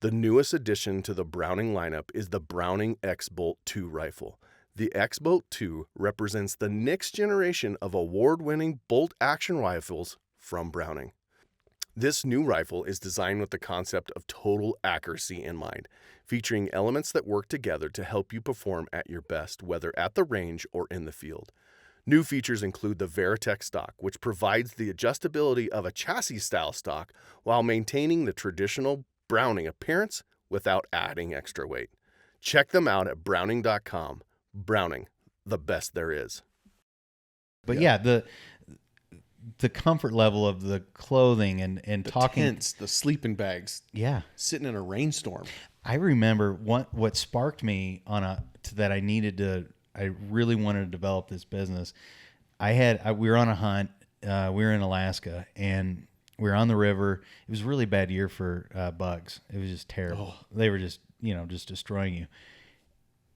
The newest addition to the Browning lineup is the Browning X-Bolt 2 rifle. The X-Bolt 2 represents the next generation of award-winning bolt-action rifles from Browning. This new rifle is designed with the concept of total accuracy in mind, featuring elements that work together to help you perform at your best, whether at the range or in the field. New features include the Veritech stock, which provides the adjustability of a chassis-style stock while maintaining the traditional Browning appearance without adding extra weight. Check them out at browning.com. Browning, the best there is. But yeah, the comfort level of the clothing and The talking. tents, the sleeping bags. Yeah. Sitting in a rainstorm. I remember what sparked me that I really wanted to develop this business. We were on a hunt. We were in Alaska, and we were on the river. It was a really bad year for bugs. It was just terrible. They were just destroying you.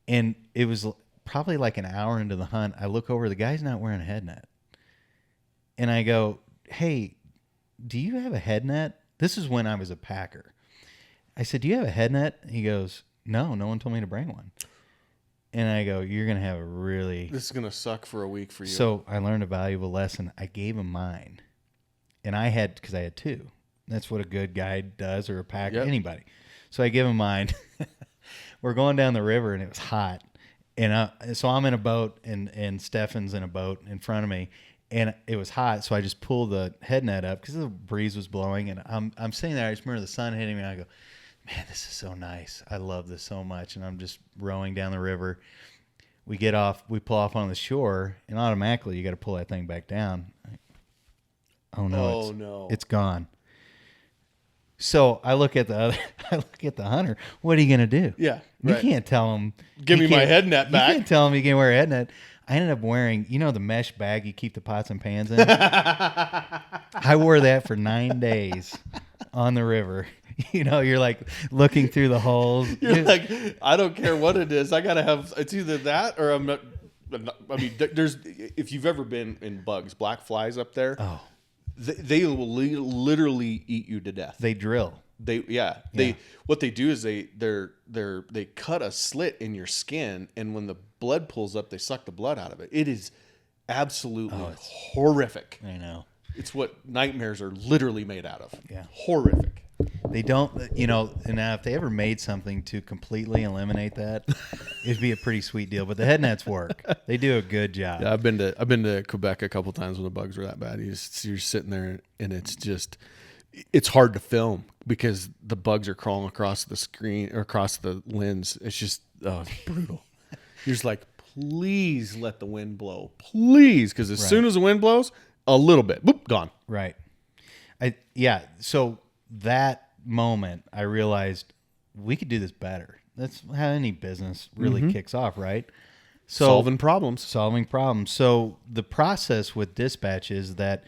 And it was probably like an hour into the hunt. I look over, the guy's not wearing a head net. And I go, "Hey, do you have a head net?" This is when I was a packer. I said, "Do you have a head net?" He goes, No one told me to bring one. And I go, "You're going to have a really..." This is going to suck for a week for you. So I learned a valuable lesson. I gave him mine. And because I had two. That's what a good guide does, or a packer, anybody. So I give him mine. We're going down the river, and it was hot. And so I'm in a boat, and Stefan's in a boat in front of me. And it was hot, so I just pulled the head net up because the breeze was blowing. And I'm sitting there. I just remember the sun hitting me, and I go, "Man, this is so nice. I love this so much." And I'm just rowing down the river. We pull off on the shore, and automatically you got to pull that thing back down. Oh no! It's gone. So I look at the hunter. What are you gonna do? Yeah, you can't tell him. Give me my head net back. You can't tell him you can wear a head net. I ended up wearing, the mesh bag you keep the pots and pans in. I wore that for 9 days on the river. You're like looking through the holes. You're like, I don't care what it is. I gotta have. It's either that or I'm not. I mean, there's. If you've ever been in bugs, black flies up there. Oh. They will literally eat you to death. They drill. What they do is they cut a slit in your skin, and when the blood pulls up, they suck the blood out of it. It is absolutely horrific. I know. It's what nightmares are literally made out of. Yeah. Horrific. They don't, and now if they ever made something to completely eliminate that, it'd be a pretty sweet deal. But the head nets work. They do a good job. Yeah, I've been to Quebec a couple times when the bugs were that bad. You're sitting there, and it's hard to film because the bugs are crawling across the screen or across the lens. It's just it's brutal. You're just like, please let the wind blow, please, because as soon as the wind blows, a little bit, boop, gone. Right. So that moment, I realized we could do this better. That's how any business really kicks off, right? So Solving problems. So the process with dispatch is that,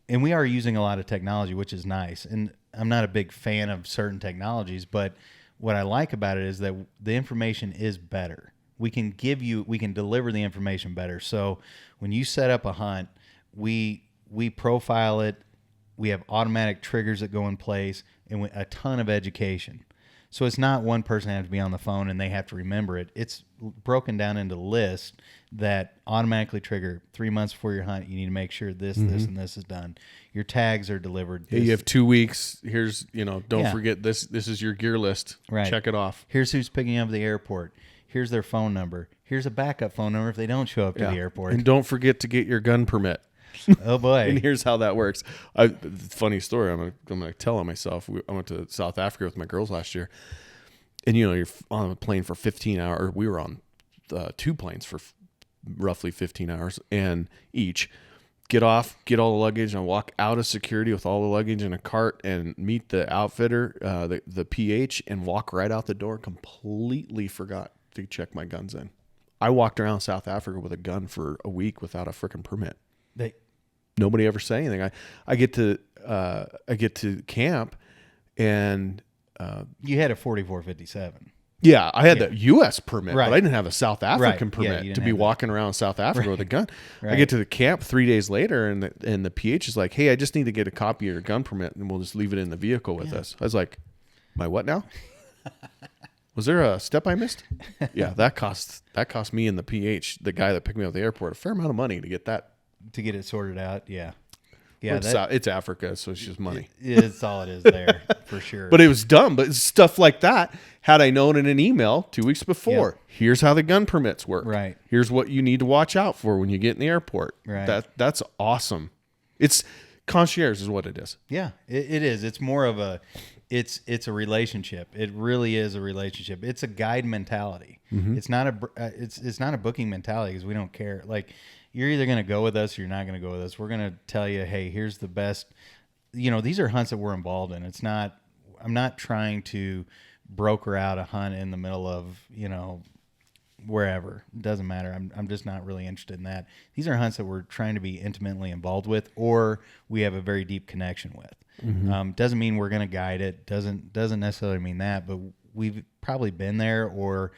and we are using a lot of technology, which is nice. And I'm not a big fan of certain technologies, but what I like about it is that the information is better. We can deliver the information better. So when you set up a hunt, we profile it. We have automatic triggers that go in place, and a ton of education. So it's not one person has to be on the phone and they have to remember it. It's broken down into lists that automatically trigger 3 months before your hunt. You need to make sure this, this, and this is done. Your tags are delivered. Hey, you have 2 weeks. Here's, don't forget this. This is your gear list. Right. Check it off. Here's who's picking you up at the airport. Here's their phone number. Here's a backup phone number if they don't show up to the airport. And don't forget to get your gun permit. Oh boy! And here's how that works. Funny story. I'm gonna tell on myself. I went to South Africa with my girls last year, and you're on a plane for 15 hours. We were on 2 planes for roughly 15 hours, and each get off, get all the luggage, and walk out of security with all the luggage in a cart, and meet the outfitter, the PH, and walk right out the door. Completely forgot to check my guns in. I walked around South Africa with a gun for a week without a freaking permit. Nobody ever say anything. I get to camp, and you had a 4457. Yeah, I had the U.S. permit, right. But I didn't have a South African permit to be walking around South Africa with a gun. Right. I get to the camp 3 days later, and the PH is like, "Hey, I just need to get a copy of your gun permit, and we'll just leave it in the vehicle with us." I was like, "My what now?" Was there a step I missed? Yeah, that cost me and the PH, the guy that picked me up at the airport, a fair amount of money to get that. To get it sorted out, yeah. It's Africa, so it's just money. It's all it is there, for sure. But it was dumb. But stuff like that, had I known in an email 2 weeks before, here's how the gun permits work. Right. Here's what you need to watch out for when you get in the airport. Right. That's awesome. It's concierge is what it is. Yeah, it is. It's more of It's a relationship. It really is a relationship. It's a guide mentality. It's not a booking mentality because we don't care. Like, you're either going to go with us or you're not going to go with us. We're going to tell you, hey, here's the best. These are hunts that we're involved in. I'm not trying to broker out a hunt in the middle of, wherever. It doesn't matter. I'm just not really interested in that. These are hunts that we're trying to be intimately involved with, or we have a very deep connection with. Doesn't mean we're going to guide it. Doesn't necessarily mean that, but we've probably been there, or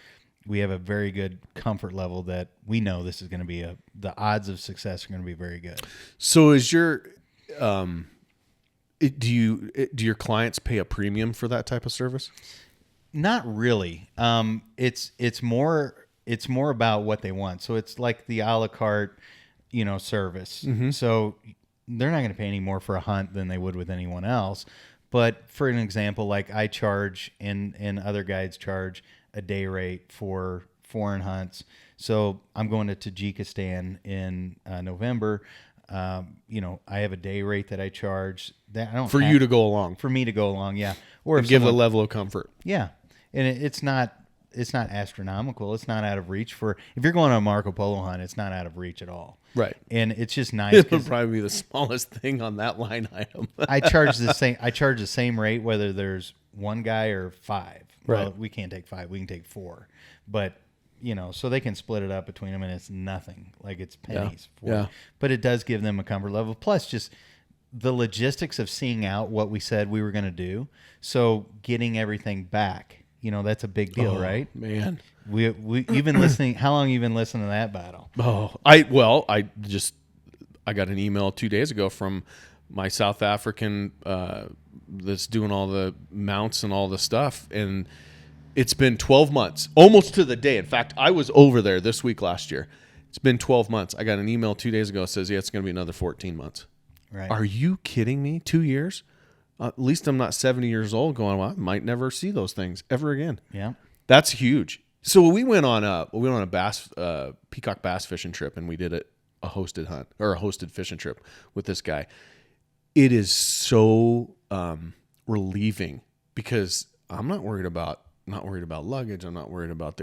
we have a very good comfort level that we know this is going to be the odds of success are going to be very good. So is your, do your clients pay a premium for that type of service? Not really. It's more about what they want. So it's like the a la carte, service. So they're not going to pay any more for a hunt than they would with anyone else. But for an example, like I charge and other guides charge a day rate for foreign hunts. So I'm going to Tajikistan in November. I have a day rate that I charge. That I don't for you to go along. For me to go along, yeah. Or and give a level of comfort. Yeah, and it's not astronomical. It's not out of reach for if you're going on a Marco Polo hunt. It's not out of reach at all. Right. And it's just nice. It would probably be the smallest thing on that line item. I charge the same rate whether there's one guy or five. Right. Well, we can't take five. We can take four. But so they can split it up between them, and it's nothing. Like it's pennies. Yeah. But it does give them a comfort level. Plus, just the logistics of seeing out what we said we were going to do. So getting everything back, that's a big deal, right? Man, you've been listening. How long have you been listening to that battle? I got an email 2 days ago from my South African that's doing all the mounts and all the stuff, and it's been 12 months, almost to the day. In fact, I was over there this week last year. It's been 12 months. I got an email 2 days ago that says, yeah, it's going to be another 14 months. Right. Are you kidding me? 2 years? At least I'm not 70 years old going, well, I might never see those things ever again. Yeah. That's huge. So we went on a bass, peacock bass fishing trip, and we did a hosted hunt or a hosted fishing trip with this guy. It is so relieving because I'm not worried about luggage. I'm not worried about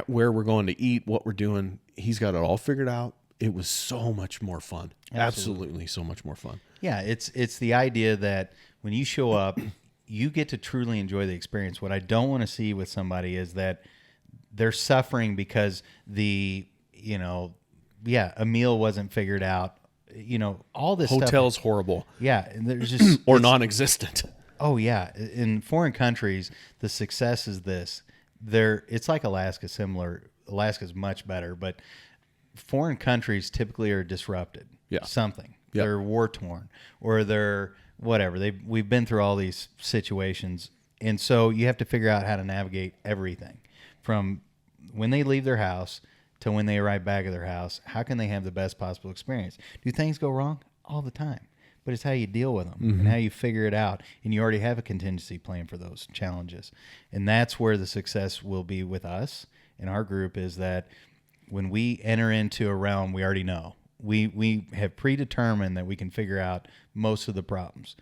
where we're going to eat, what we're doing. He's got it all figured out. It was so much more fun. Absolutely so much more fun. Yeah, it's the idea that when you show up, you get to truly enjoy the experience. What I don't want to see with somebody is that they're suffering because a meal wasn't figured out. All this Hotel's stuff. horrible. Yeah, and there's just or non-existent. Oh yeah, in foreign countries, the success is this. It's like Alaska, similar. Alaska's much better, but foreign countries typically are disrupted. Yeah. Something. Yep. They're war torn, or they're whatever. We've been through all these situations, and so you have to figure out how to navigate everything from when they leave their house to when they arrive back at their house. How can they have the best possible experience? Do things go wrong? All the time. But it's how you deal with them and how you figure it out. And you already have a contingency plan for those challenges. And that's where the success will be with us in our group, is that when we enter into a realm we already know, we have predetermined that we can figure out most of the problems.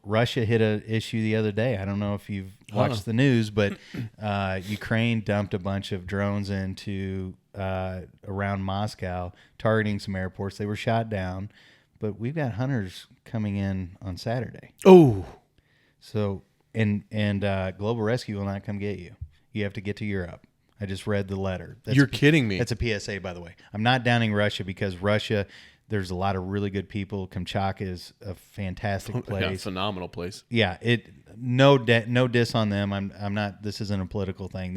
Russia hit an issue the other day. I don't know if you've watched the news, but Ukraine dumped a bunch of drones into around Moscow, targeting some airports. They were shot down. But we've got hunters coming in on Saturday. Oh. So, and Global Rescue will not come get you. You have to get to Europe. I just read the letter. You're kidding me. That's a PSA, by the way. I'm not downing Russia, because Russia, there's a lot of really good people. Kamchatka is a fantastic place. Yeah, phenomenal place. Yeah, no diss on them. I'm not. This isn't a political thing.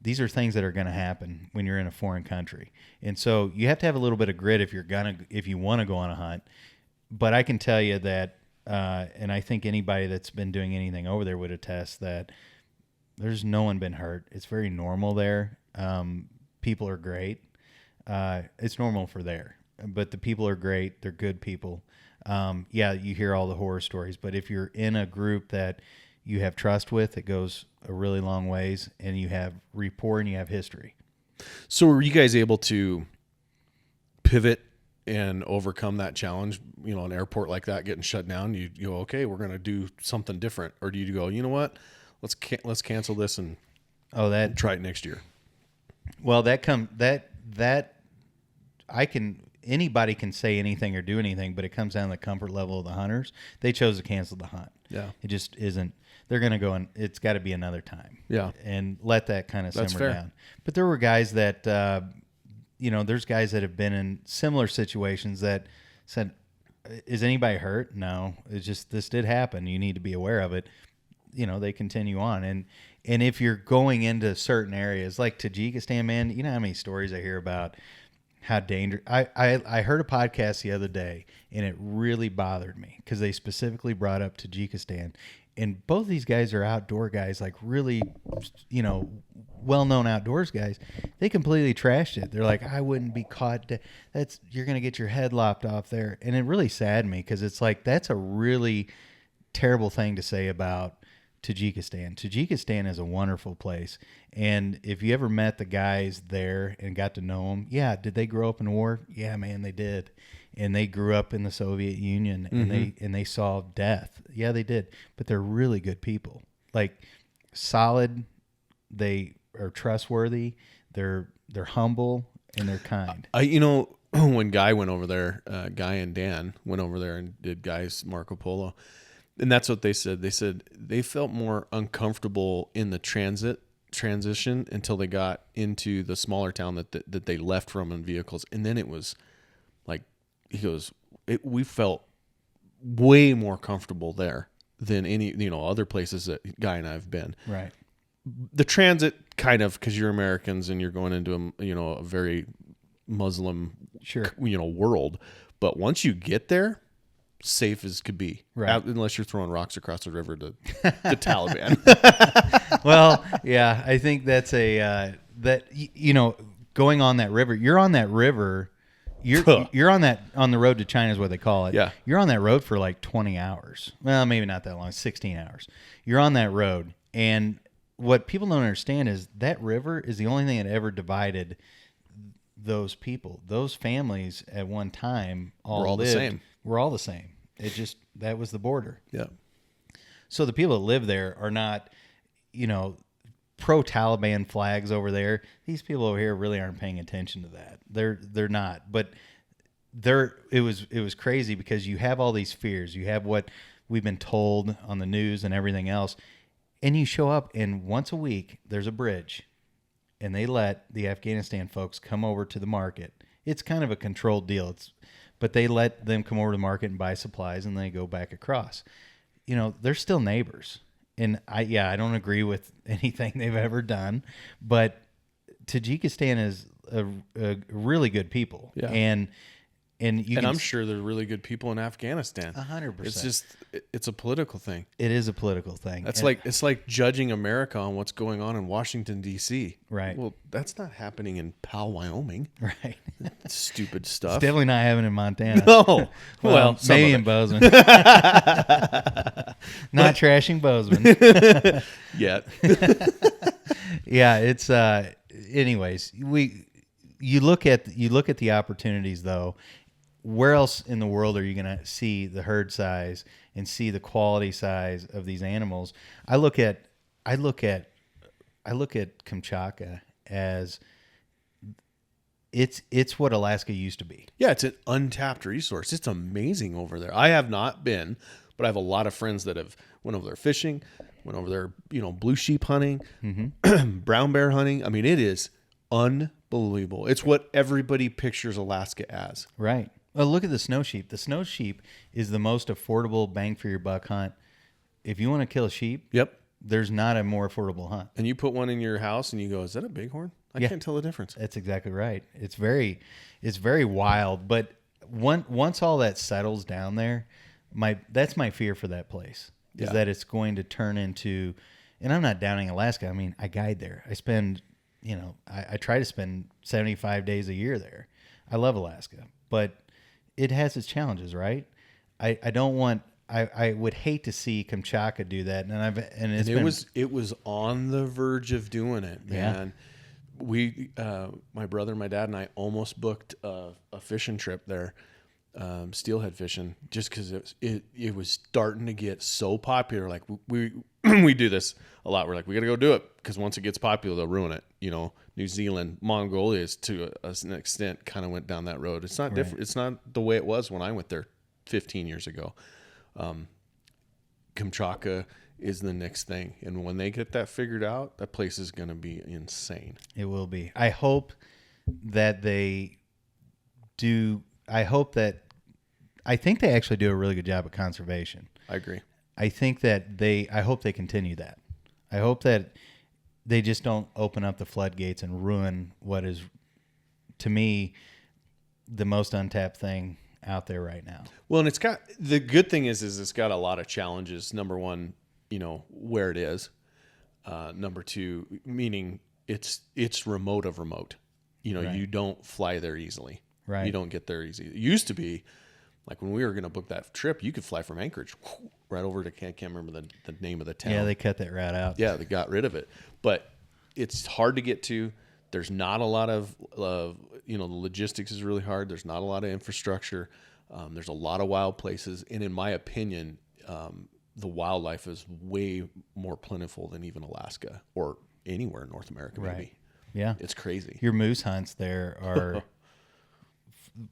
These are things that are going to happen when you're in a foreign country. And so you have to have a little bit of grit if you want to go on a hunt. But I can tell you that, and I think anybody that's been doing anything over there would attest that there's no one been hurt. It's very normal there. People are great. It's normal for there, but the people are great. They're good people. Yeah, you hear all the horror stories, but if you're in a group that you have trust with, it goes a really long ways, and you have rapport and you have history. So were you guys able to pivot and overcome that challenge, an airport like that getting shut down, you go, okay, we're going to do something different? Or do you go, you know what, let's cancel this and try it next year? Well, anybody can say anything or do anything, but it comes down to the comfort level of the hunters. They chose to cancel the hunt. Yeah. It just isn't. They're going to go and it's got to be another time. Yeah. And let that kind of simmer fair. down. But there were guys that, there's guys that have been in similar situations that said, is anybody hurt? No, it's just, this did happen. You need to be aware of it. They continue on. And if you're going into certain areas like Tajikistan, man, you know how many stories I hear about how dangerous. I heard a podcast the other day, and it really bothered me because they specifically brought up Tajikistan. And both these guys are outdoor guys, like really, well-known outdoors guys. They completely trashed it. They're like, I wouldn't be caught. You're going to get your head lopped off there. And it really saddened me because it's like, that's a really terrible thing to say about Tajikistan. Tajikistan is a wonderful place. And if you ever met the guys there and got to know them, yeah, did they grow up in war? Yeah, man, they did. And they grew up in the Soviet Union, and they saw death. Yeah, they did. But they're really good people. Like, solid. They are trustworthy. They're humble, and they're kind. When Guy went over there, Guy and Dan went over there and did Guy's Marco Polo, and that's what they said. They said they felt more uncomfortable in the transition until they got into the smaller town that they left from in vehicles, and then it was like, he goes, we felt way more comfortable there than any other places that Guy and I have been. Right. The transit kind of, because you're Americans and you're going into a very Muslim world, but once you get there, safe as could be, right? Unless you're throwing rocks across the river to the Taliban. Well, yeah, I think that's going on that river. You're on that river. You're on the road to China is what they call it. Yeah. You're on that road for like 20 hours. Well, maybe not that long, 16 hours. You're on that road. And what people don't understand is that river is the only thing that ever divided those people. Those families at one time We're all the same. We're all the same. That was the border. Yeah. So the people that live there are not, pro-Taliban flags over there. These people over here really aren't paying attention to that. They're not. But it was crazy because you have all these fears. You have what we've been told on the news and everything else. And you show up, and once a week there's a bridge, and they let the Afghanistan folks come over to the market. It's kind of a controlled deal. But they let them come over to the market and buy supplies, and they go back across. They're still neighbors. And I don't agree with anything they've ever done, but Tajikistan is a really good people. Yeah. And I'm sure there's really good people in Afghanistan. 100%. It's a political thing. It is a political thing. It's like judging America on what's going on in Washington, D.C. Right. Well, that's not happening in Powell, Wyoming. Right. Stupid stuff. It's definitely not happening in Montana. No. Well, maybe in Bozeman. Not trashing Bozeman. Yet. Yeah, it's anyways, you look at the opportunities though. Where else in the world are you going to see the herd size and see the quality size of these animals? I look at Kamchatka as it's what Alaska used to be. Yeah, it's an untapped resource. It's amazing over there. I have not been, but I have a lot of friends that have went over there fishing, went over there, blue sheep hunting, brown bear hunting. I mean, it is unbelievable. It's what everybody pictures Alaska as. Right. Well, look at the snow sheep. The snow sheep is the most affordable bang for your buck hunt. If you want to kill a sheep, yep, there's not a more affordable hunt. And you put one in your house and you go, is that a bighorn? I can't tell the difference. That's exactly right. It's very wild. But once all that settles down there, that's my fear for that place is that it's going to turn into, and I'm not downing Alaska. I mean, I guide there. I spend, I try to spend 75 days a year there. I love Alaska, but it has its challenges, right? I don't want. I would hate to see Kamchatka do that, and it was on the verge of doing it, man. my brother, my dad, and I almost booked a fishing trip there, steelhead fishing, just because it was starting to get so popular. Like we we do this a lot. We're like, we got to go do it because once it gets popular, they'll ruin it. You know, New Zealand, Mongolia is to an extent kind of went down that road. It's not different. It's not the way it was when I went there 15 years ago. Kamchatka is the next thing. And when they get that figured out, that place is going to be insane. It will be. I hope that they do. I think they actually do a really good job at conservation. I agree. I hope they continue that. I hope that they just don't open up the floodgates and ruin what is, to me, the most untapped thing out there right now. Well, and the good thing is it's got a lot of challenges. Number one, you know, where it is. Number two, meaning it's remote of remote. You know, you don't fly there easily. Right. You don't get there easy. It used to be like when we were going to book that trip, you could fly from Anchorage right over to, I can't remember the name of the town. Yeah, they cut that route out. Yeah, they got rid of it. But it's hard to get to. There's not a lot of, the logistics is really hard. There's not a lot of infrastructure. There's a lot of wild places. And in my opinion, the wildlife is way more plentiful than even Alaska or anywhere in North America, maybe. Right. Yeah. It's crazy. Your moose hunts there are,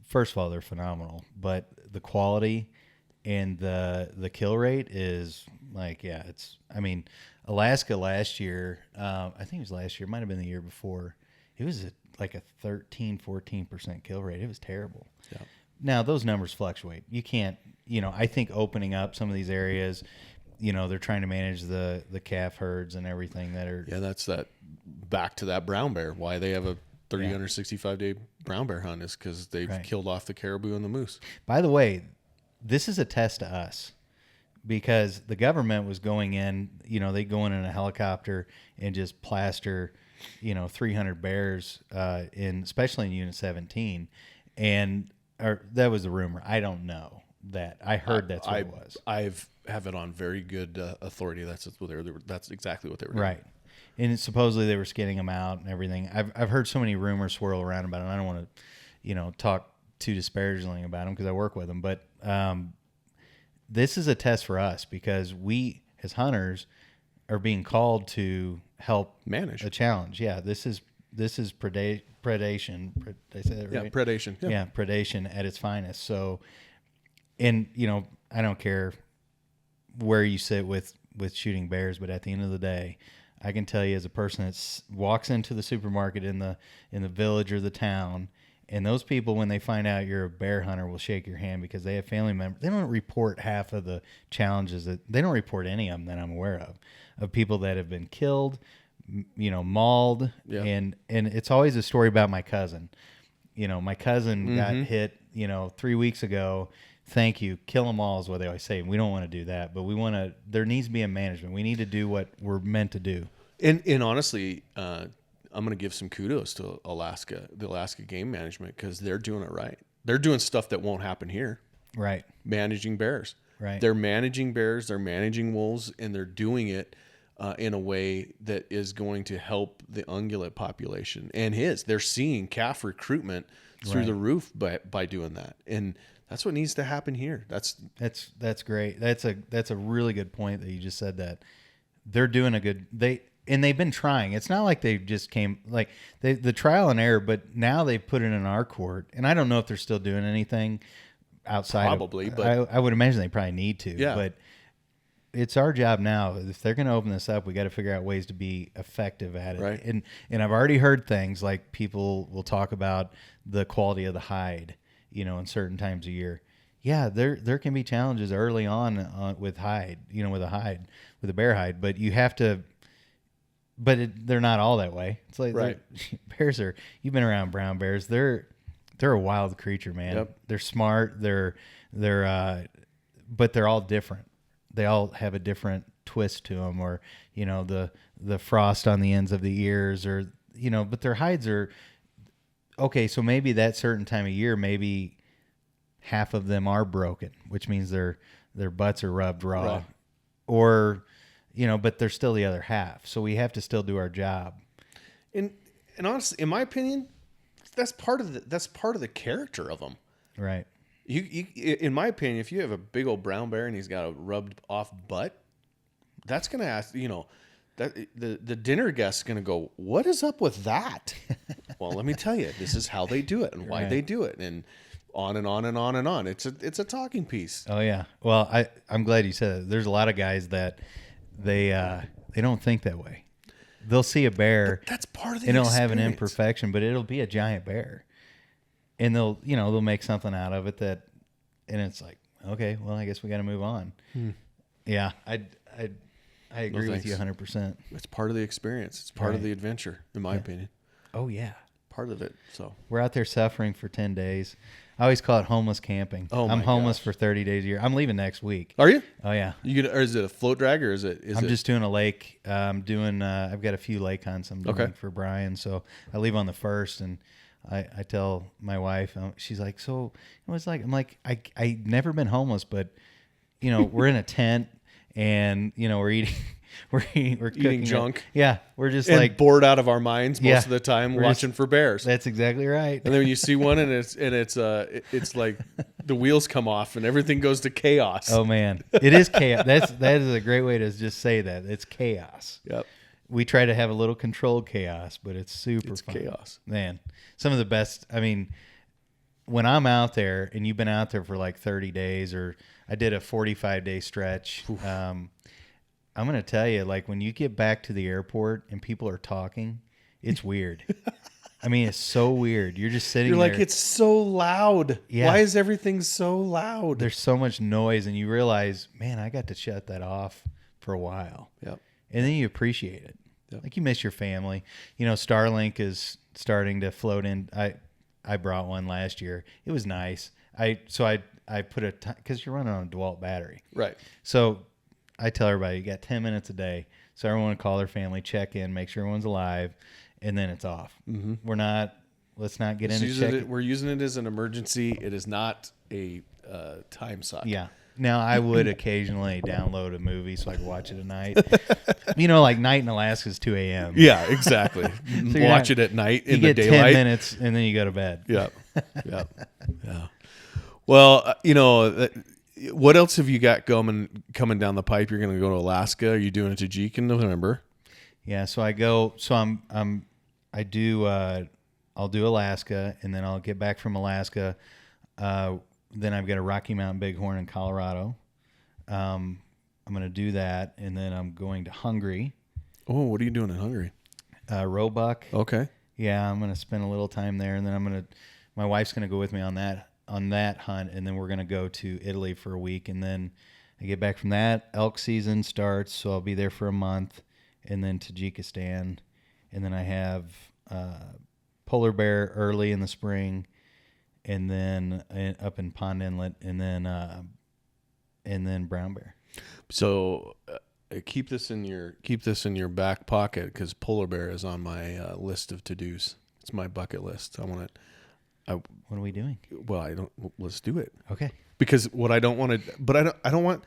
first of all, they're phenomenal. But the quality and the kill rate is like, Alaska last year, I think it was last year, it might have been the year before, it was like a 13-14% kill rate. It was terrible. Yeah. Now, those numbers fluctuate. You can't, I think opening up some of these areas, they're trying to manage the calf herds and everything that are. Yeah, that's back to that brown bear. Why they have a 365-day brown bear hunt is because they've killed off the caribou and the moose. By the way, this is a test to us because the government was going in, they go in a helicopter and just plaster, 300 bears, especially in Unit 17. And that was the rumor. I don't know that. I heard that's what it was. I have it on very good authority. That's exactly what they were doing. Right. And supposedly they were skinning them out and everything. I've heard so many rumors swirl around about it. I don't want to, talk too disparagingly about them because I work with them. But this is a test for us because we, as hunters, are being called to help manage a challenge. Yeah, this is predation. Did I say that right? Yeah, predation. Yeah, predation at its finest. So, and I don't care where you sit with shooting bears, but at the end of the day, I can tell you as a person that walks into the supermarket in the village or the town, and those people, when they find out you're a bear hunter, will shake your hand because they have family members. They don't report half of the challenges they don't report any of them that I'm aware of people that have been killed, mauled. Yeah. And it's always a story about my cousin. My cousin got hit, 3 weeks ago. Thank you. Kill them all is what they always say. We don't want to do that, but there needs to be a management. We need to do what we're meant to do. And honestly, I'm going to give some kudos to the Alaska game management because they're doing it right. They're doing stuff that won't happen here. Right. Managing bears. Right. They're managing bears, they're managing wolves, and they're doing it in a way that is going to help the ungulate population. And they're seeing calf recruitment through the roof by doing that. And that's what needs to happen here. That's great. That's a really good point that you just said that. They're doing they've been trying. It's not like they just came the trial and error, but now they put it in our court. And I don't know if they're still doing anything outside. Probably, but I would imagine they probably need to. Yeah. But it's our job now. If they're going to open this up, we got to figure out ways to be effective at it. Right. And I've already heard things like people will talk about the quality of the hide, in certain times of year. Yeah, there can be challenges early on with hide, with a bear hide, but you have to. But they're not all that way. It's like right. Bears are. You've been around brown bears. They're a wild creature, man. Yep. They're smart. But they're all different. They all have a different twist to them, or the frost on the ends of the ears, or But their hides are okay. So maybe that certain time of year, maybe half of them are broken, which means their butts are rubbed raw, right. Or. But there's still the other half. So we have to still do our job. And And honestly, in my opinion, that's part of the character of them. Right. You, in my opinion, if you have a big old brown bear and he's got a rubbed off butt, that's going to ask, that the dinner guest's going to go, what is up with that? Well, let me tell you, this is how they do it and why they do it, and on and on and on and on. It's a talking piece. Oh yeah. Well, I'm glad you said that. There's a lot of guys that they don't think that way. They'll see a bear. But that's part of the and it'll experience. have an imperfection, but it'll be a giant bear. And they'll make something out of it and it's like, okay, well, I guess we got to move on. Yeah. I agree with you 100%. It's part of the experience. It's part of the adventure, in my opinion. Oh yeah. Part of it. So we're out there suffering for 10 days. I always call it homeless camping. Oh, I'm homeless gosh. for 30 days a year. I'm leaving next week. Are you? Oh yeah. Or is it a float drag or is it? I'm just doing a lake. I've got a few lake hunts I'm doing for Brian. So I leave on the 1st, and I tell my wife, she's like, so it's like, I'm like, I never been homeless, but we're in a tent and we're eating, we're cooking junk. Yeah. We're just and like bored out of our minds most of the time watching for bears. That's exactly right. And then when you see one and it's like the wheels come off and everything goes to chaos. Oh man, it is chaos. That is a great way to just say that. It's chaos. Yep. We try to have a little controlled chaos, but it's super fun. Chaos. Man, some of the best. I mean, when I'm out there and you've been out there for like 30 days, or I did a 45-day stretch. I'm going to tell you, like when you get back to the airport and people are talking, it's weird. I mean, it's so weird. You're just sitting there. You're like, it's so loud. Yeah. Why is everything so loud? There's so much noise, and you realize, man, I got to shut that off for a while. Yep. And then you appreciate it. Yep. Like you miss your family. Starlink is starting to float in. I brought one last year. It was nice. I put because you're running on a DeWalt battery. Right. So I tell everybody, you got 10 minutes a day. So everyone will call their family, check in, make sure everyone's alive, and then it's off. Mm-hmm. Let's not get into checking. We're using it as an emergency. It is not a time suck. Yeah. Now, I would occasionally download a movie so I could watch it at night. Like Night in Alaska is 2 a.m. Yeah, exactly. So watch it at night in the daylight. You get 10 minutes, and then you go to bed. Yep. Yeah. Well, what else have you got coming down the pipe? You're going to go to Alaska. Are you doing a Tajik in November? Yeah. So I go. So I'll do Alaska, and then I'll get back from Alaska. Then I've got a Rocky Mountain Bighorn in Colorado. I'm going to do that, and then I'm going to Hungary. Oh, what are you doing in Hungary? Roebuck. Okay. Yeah, I'm going to spend a little time there, and then my wife's going to go with me on that hunt, and then we're going to go to Italy for a week, and then I get back from that. Elk season starts, so I'll be there for a month, and then Tajikistan, and then I have polar bear early in the spring, and then up in Pond Inlet, and then brown bear. So keep this in your back pocket, because polar bear is on my list of to-dos. It's my bucket list. I want it. What are we doing? Well, let's do it. Okay. Because what I don't want to, but I don't want.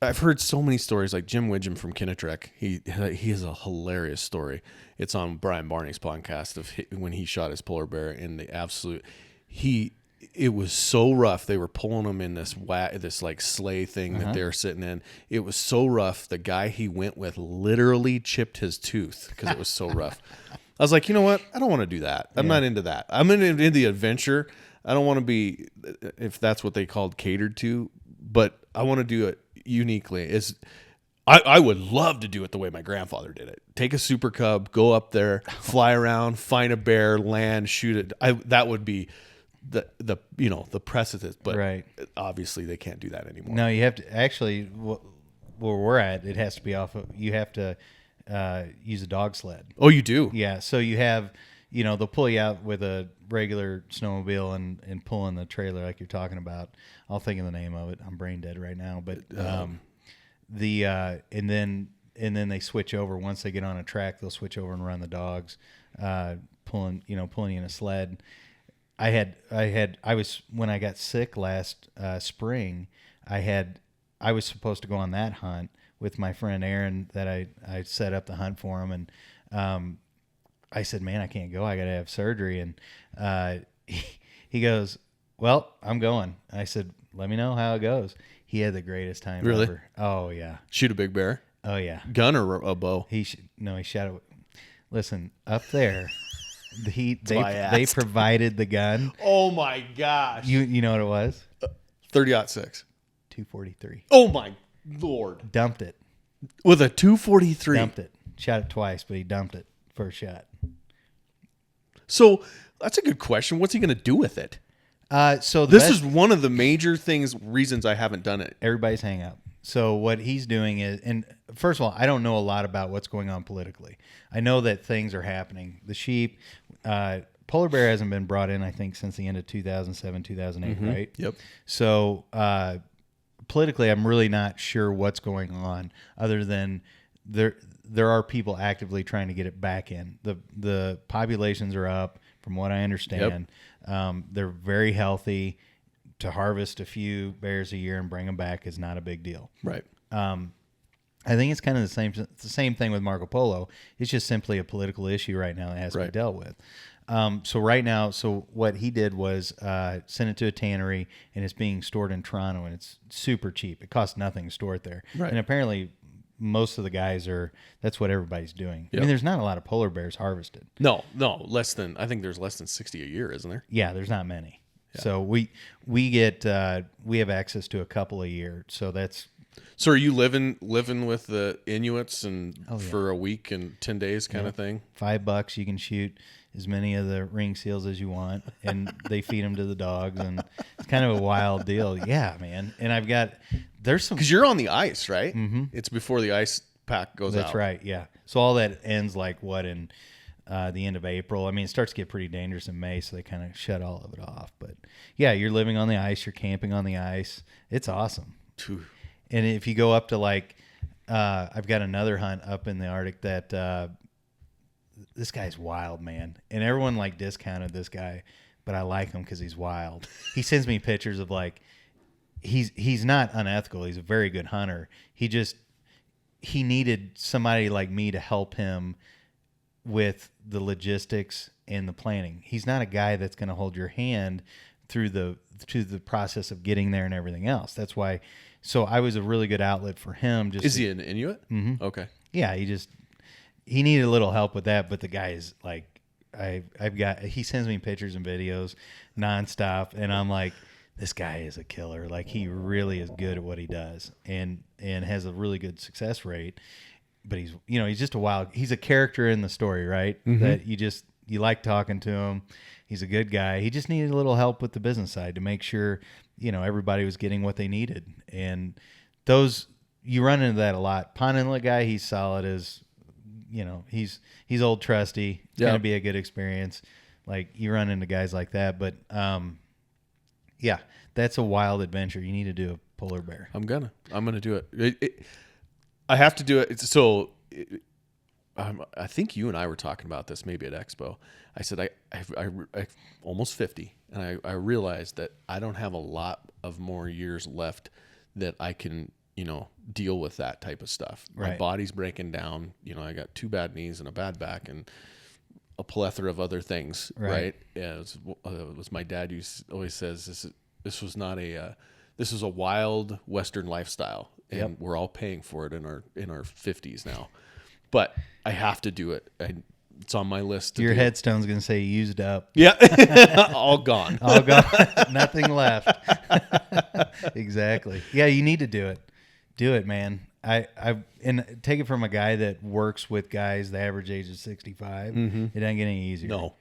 I've heard so many stories, like Jim Widgeon from Kinnetrek. He has a hilarious story. It's on Brian Barney's podcast of when he shot his polar bear in the absolute. It was so rough. They were pulling him in this like sleigh thing that they were sitting in. It was so rough. The guy he went with literally chipped his tooth because it was so rough. I was like, you know what? I don't want to do that. I'm not into that. I'm into the adventure. I don't want to be, if that's what they called catered to, but I want to do it uniquely. I would love to do it the way my grandfather did it. Take a Super Cub, go up there, fly around, find a bear, land, shoot it. That would be the precipice, but obviously they can't do that anymore. No, you have to actually where we're at. It has to be you have to use a dog sled. Oh, you do? Yeah. So you have, they'll pull you out with a regular snowmobile and pull in the trailer like you're talking about. I'll think of the name of it. I'm brain dead right now, but and then they switch over. Once they get on a track, they'll switch over and run the dogs, pulling you in a sled. When I got sick last spring, I was supposed to go on that hunt with my friend Aaron that I set up the hunt for him, and I said, man, I can't go. I got to have surgery. And he goes, well, I'm going. I said, let me know how it goes. He had the greatest time ever. Oh, yeah. Shoot a big bear? Oh, yeah. Gun or a bow? He shot it. Listen, up there, they provided the gun. Oh, my gosh. You know what it was? 30-06. 243. Oh, my Lord. Dumped it. With a 243. Dumped it. Shot it twice, but he dumped it first shot. So that's a good question. What's he going to do with it? So this is one of the major reasons I haven't done it. Everybody's hang up. So what he's doing is, and first of all, I don't know a lot about what's going on politically. I know that things are happening. The sheep, polar bear hasn't been brought in, I think, since the end of 2007, 2008, right? Yep. So politically, I'm really not sure what's going on, other than there are people actively trying to get it back in. The populations are up, from what I understand. Yep. They're very healthy. To harvest a few bears a year and bring them back is not a big deal. Right. I think it's kind of the same thing with Marco Polo. It's just simply a political issue right now that has to be dealt with. So what he did was send it to a tannery, and it's being stored in Toronto, and it's super cheap. It costs nothing to store it there. Right. And apparently most of the guys that's what everybody's doing. Yep. I mean, there's not a lot of polar bears harvested. No, I think there's less than 60 a year, isn't there? Yeah, there's not many. Yeah. So we have access to a couple a year. So that's. So are you living with the Inuits for a week and 10 days kind of thing? $5 you can shoot as many of the ring seals as you want, and they feed them to the dogs, and it's kind of a wild deal. Yeah, man. And there's some, because you're on the ice, right? Mm-hmm. It's before the ice pack goes out. That's right. Yeah. So all that ends in the end of April. I mean, it starts to get pretty dangerous in May, so they kind of shut all of it off. But yeah, you're living on the ice, you're camping on the ice. It's awesome. Phew. And if you go up to I've got another hunt up in the Arctic that this guy's wild, man. And everyone discounted this guy, but I like him because he's wild. He sends me pictures of he's not unethical. He's a very good hunter. He needed somebody like me to help him with the logistics and the planning. He's not a guy that's going to hold your hand through the process of getting there and everything else. That's why. So I was a really good outlet for him. Is he an Inuit? Mm-hmm. Okay. Yeah, he needed a little help with that, but the guy is he sends me pictures and videos nonstop, and I'm like, this guy is a killer. He really is good at what he does, and has a really good success rate. But he's just he's a character in the story, right? Mm-hmm. That you like talking to him. He's a good guy. He just needed a little help with the business side to make sure, everybody was getting what they needed. And you run into that a lot. Pond Inlet guy, he's solid as, he's old trusty. It's going to be a good experience. You run into guys like that. But, yeah, that's a wild adventure. You need to do a polar bear. I'm going to do it. I have to do it. So I think you and I were talking about this maybe at Expo. I said I'm almost 50, and I realized that I don't have a lot of more years left that I can deal with that type of stuff. Right. My body's breaking down. I got 2 bad knees and a bad back and a plethora of other things. Right. Yeah, it was my dad always says this was a wild Western lifestyle. And we're all paying for it in our 50s now, but I have to do it. It's on my list. Your headstone's going to say used up. Yeah, all gone. All gone. Nothing left. Exactly. Yeah, you need to do it. Do it, man. And take it from a guy that works with guys the average age is 65. Mm-hmm. It doesn't get any easier. No.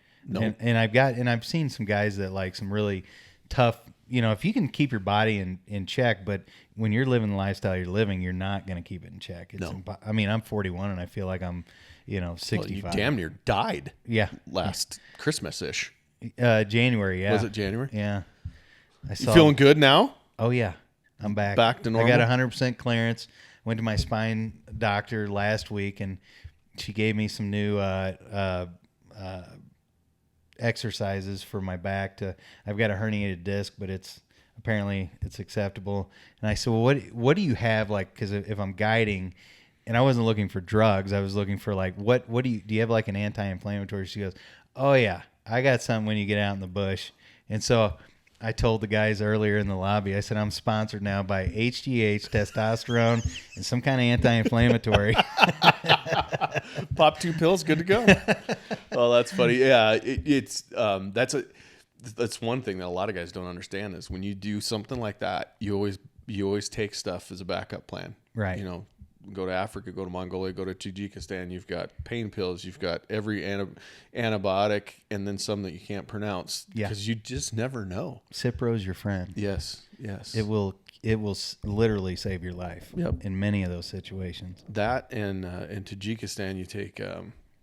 And I've seen some guys that some really tough. If you can keep your body in check, but when you're living the lifestyle you're living, you're not going to keep it in check. I'm 41 and I feel like I'm, 65. Well, you damn near died. Yeah. Last Christmas-ish. January, yeah. Was it January? Yeah. You feeling good now? Oh, yeah. I'm back. Back to normal? I got 100% clearance. Went to my spine doctor last week, and she gave me some new exercises for my back. I've got a herniated disc, but it's acceptable. And I said, well, what do you have? Because if I'm guiding And I wasn't looking for drugs. I was looking for like, what do you have like an anti-inflammatory? She goes, oh yeah, I got something when you get out in the bush. And so I told the guys earlier in the lobby, I said, I'm sponsored now by HGH, testosterone, and some kind of anti-inflammatory. Pop 2 pills, good to go. Oh, that's funny. Yeah, that's one thing that a lot of guys don't understand is when you do something like that, you always take stuff as a backup plan. Right. You know, go to Africa, go to Mongolia, go to Tajikistan. You've got pain pills. You've got every antibiotic, and then some that you can't pronounce. Yeah. Because you just never know. Cipro's your friend. Yes. It will literally save your life. Yep. In many of those situations. That and in Tajikistan, you take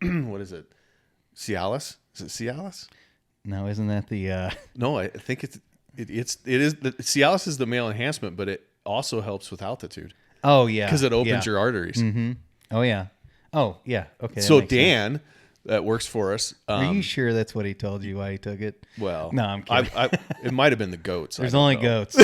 what is it? Cialis? Is it Cialis? No, isn't that the? No, I think it is. The Cialis is the male enhancement, but it also helps with altitude. Oh yeah, because it opens your arteries. Mm-hmm. Oh yeah. Okay. So Dan, that works for us. Are you sure that's what he told you why he took it? Well, no, I'm kidding. It might have been the goats. There's only goats.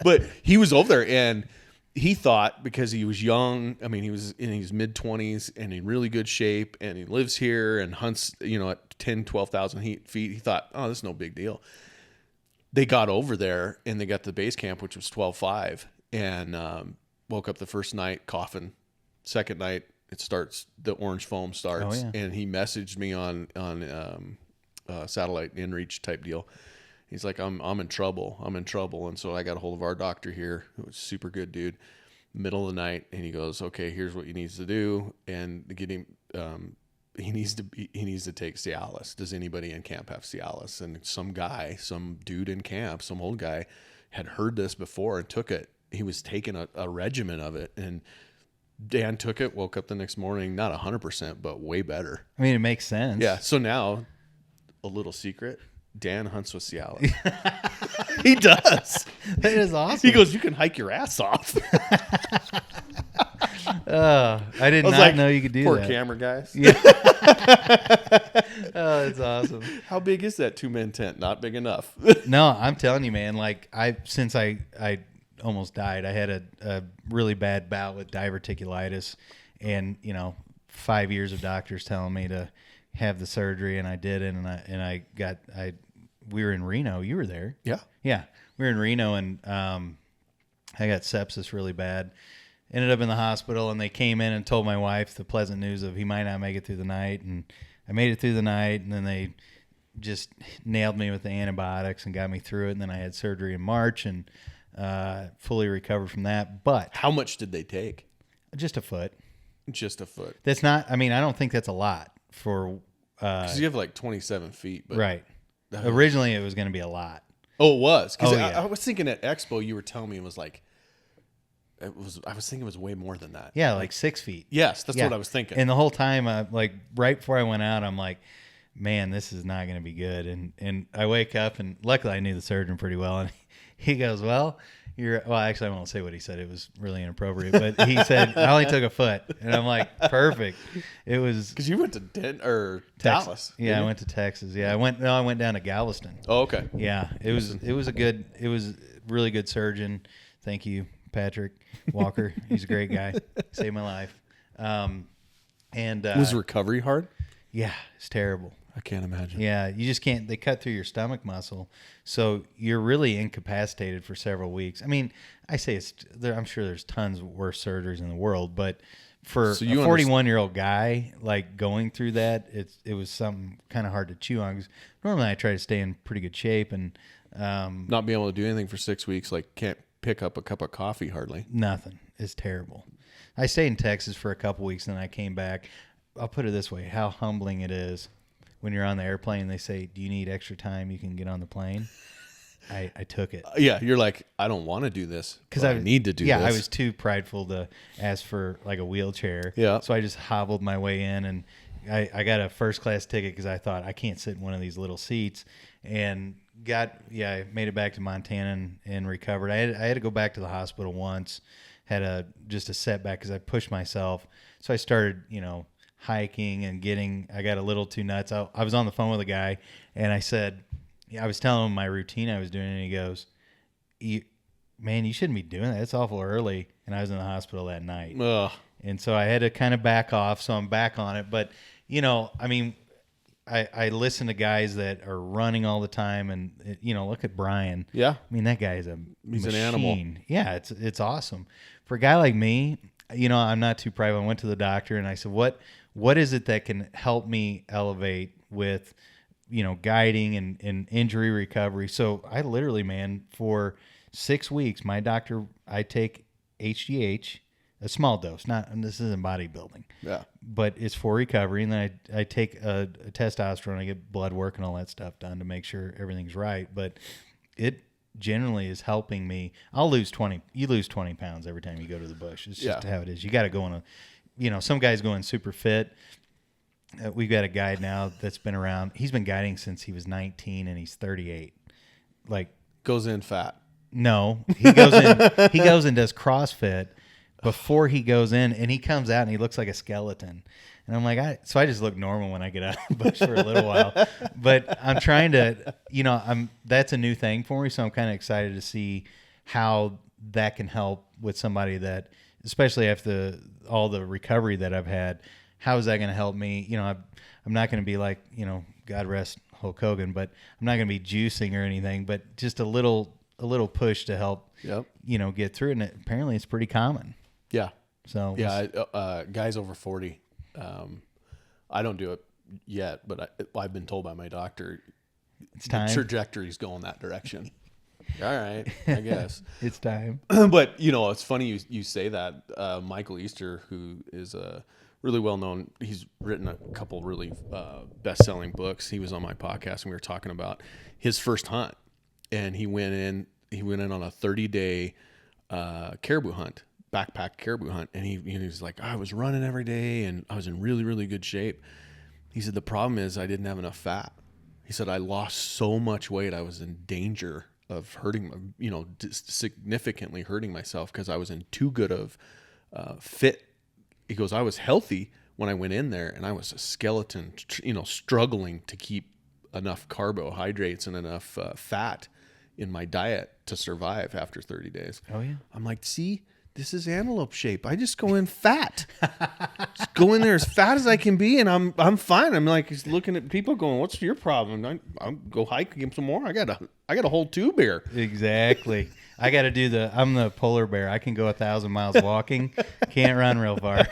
But he was over there, and he thought because he was young. I mean, he was in his mid-20s and in really good shape, and he lives here and hunts, at 10, 12,000 feet. He thought, oh, this is no big deal. They got over there, and they got to the base camp, which was 12.5, and woke up the first night coughing. Second night, the orange foam starts. Oh, yeah. And he messaged me on satellite inReach type deal. He's like, I'm in trouble. And so I got a hold of our doctor here, who was a super good dude, middle of the night. And he goes, okay, here's what he needs to do. And to get him, he needs to take Cialis. Does anybody in camp have Cialis? And some dude in camp, some old guy had heard this before and took it. He was taking a regimen of it, and Dan took it, woke up the next morning, not 100%, but way better. I mean, it makes sense. Yeah. So now, a little secret, Dan hunts with Cialis. He does. That is awesome. He goes, you can hike your ass off. I did not know you could do poor that. Poor camera guys. Yeah. Oh, that's awesome. How big is that 2-man tent? Not big enough. No, I'm telling you, man, like since I almost died, I had a really bad bout with diverticulitis, and 5 years of doctors telling me to have the surgery, and I did it, and we were in Reno. You were there. Yeah. Yeah. We were in Reno, and I got sepsis really bad. Ended up in the hospital, and they came in and told my wife the pleasant news of he might not make it through the night, and I made it through the night, and then they just nailed me with the antibiotics and got me through it, and then I had surgery in March and fully recovered from that. But how much did they take? Just a foot. Just a foot. That's not. I mean, I don't think that's a lot for. Because you have like 27 feet. But right. Originally, it was going to be a lot. Oh, it was. Because yeah. I was thinking at Expo, you were telling me it was like. I was thinking it was way more than that. Yeah, like 6 feet. Yes, that's what I was thinking. And the whole time, right before I went out, I'm like, man, this is not going to be good. And I wake up, and luckily I knew the surgeon pretty well, and he goes, well, actually I won't say what he said. It was really inappropriate, but he said, I only took a foot. And I'm like, perfect. It was. Because you went to Dallas. Yeah, I went to Texas. Yeah, I went down to Galveston. Oh, okay. Yeah, it was a really good surgeon. Thank you, Patrick Walker. He's a great guy. Saved my life. Was recovery hard? Yeah, it's terrible. I can't imagine. Yeah, you just can't. They cut through your stomach muscle, so you're really incapacitated for several weeks. I mean, I say I'm sure there's tons of worse surgeries in the world, but for a 41-year-old guy like going through that, it was something kind of hard to chew on. 'Cause normally, I try to stay in pretty good shape and not being able to do anything for 6 weeks, like can't pick up a cup of coffee hardly. Nothing. It's terrible. I stayed in Texas for a couple weeks, and then I came back. I'll put it this way: how humbling it is. When you're on the airplane, they say, do you need extra time? You can get on the plane. I took it. Yeah, you're like, I don't want to do this because I need to do this. Yeah, I was too prideful to ask for like a wheelchair. Yeah. So I just hobbled my way in, and I got a first class ticket because I thought I can't sit in one of these little seats, and I made it back to Montana and recovered. I had to go back to the hospital once, had just a setback because I pushed myself. So I started, hiking and I got a little too nuts. I was on the phone with a guy, and I said, I was telling him my routine I was doing, and he goes, man, you shouldn't be doing that. It's awful early. And I was in the hospital that night. Ugh. And so I had to kind of back off. So I'm back on it. But, you know, I mean, I listen to guys that are running all the time, and you know, look at Brian. Yeah, I mean, that guy is he's machine. An animal. Yeah, it's awesome. For a guy like me, you know, I'm not too private. I went to the doctor and I said, what is it that can help me elevate with, you know, guiding and injury recovery? So I literally, man, for 6 weeks, my doctor, I take HGH. A small dose, this isn't bodybuilding. Yeah. But it's for recovery. And then I take a testosterone, I get blood work and all that stuff done to make sure everything's right. But it generally is helping me. You lose 20 pounds every time you go to the bush. It's just how it is. You got to go on you know, some guys going super fit. We've got a guy now that's been around. He's been guiding since he was 19 and he's 38. Like, goes in fat. No, he goes and does CrossFit before he goes in, and he comes out and he looks like a skeleton. And I'm like, so I just look normal when I get out of the bush for a little while. But I'm trying to, you know, that's a new thing for me. So I'm kind of excited to see how that can help with somebody that, especially after all the recovery that I've had, how is that going to help me? You know, I'm not going to be like, you know, God rest Hulk Hogan, but I'm not going to be juicing or anything, but just a little push to help, you know, get through it. And apparently it's pretty common. Yeah. So guys over 40. I don't do it yet, but I've been told by my doctor it's time. The trajectory's going that direction. All right, I guess it's time. But you know, it's funny you say that. Michael Easter, who is a really well known, he's written a couple really best-selling books. He was on my podcast and we were talking about his first hunt, and he went in on a 30-day caribou hunt. Backpack caribou hunt, and he was like, I was running every day and I was in really, really good shape. He said the problem is I didn't have enough fat. He said I lost so much weight I was in danger of hurting, you know, significantly hurting myself because I was in too good of fit. He goes, I was healthy when I went in there, and I was a skeleton, you know, struggling to keep enough carbohydrates and enough fat in my diet to survive after 30 days. Oh yeah. I'm like, see, this is antelope shape. I just go in fat. Just go in there as fat as I can be, and I'm fine. I'm like looking at people going, "What's your problem?" I'll go hike, get some more. I got a whole tube here. Exactly. I got to do I'm the polar bear. I can go 1,000 miles walking. Can't run real far.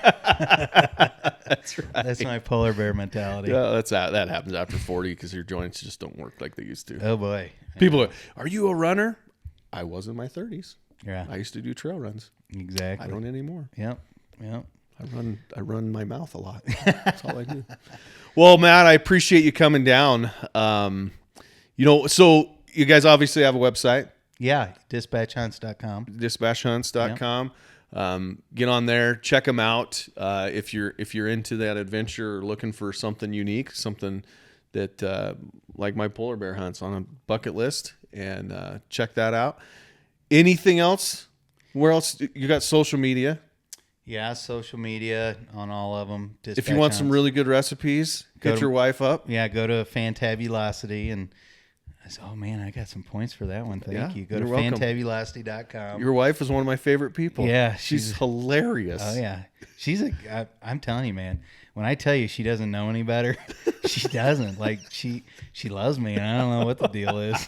That's right. That's my polar bear mentality. Yeah, that happens after 40 because your joints just don't work like they used to. Oh boy. People are you a runner? I was in my 30s. Yeah. I used to do trail runs. Exactly. I don't anymore. Yep. I run my mouth a lot. That's all I do. Well, Matt, I appreciate you coming down. You know, so you guys obviously have a website. Yeah, dispatchhunts.com. Dispatchhunts.com. Get on there, check them out. If you're into that adventure or looking for something unique, something that like my polar bear hunts on a bucket list, and check that out. Anything else? Where else? You got social media? Yeah, social media on all of them. If you want some really good recipes, hit your wife up. Yeah, go to Fantabulosity, and I said, oh man, I got some points for that one. Thank you. Go to fantabulosity.com. Your wife is one of my favorite people. Yeah, she's hilarious. Oh yeah, I'm telling you, man. When I tell you she doesn't know any better, she doesn't. Like she loves me, and I don't know what the deal is.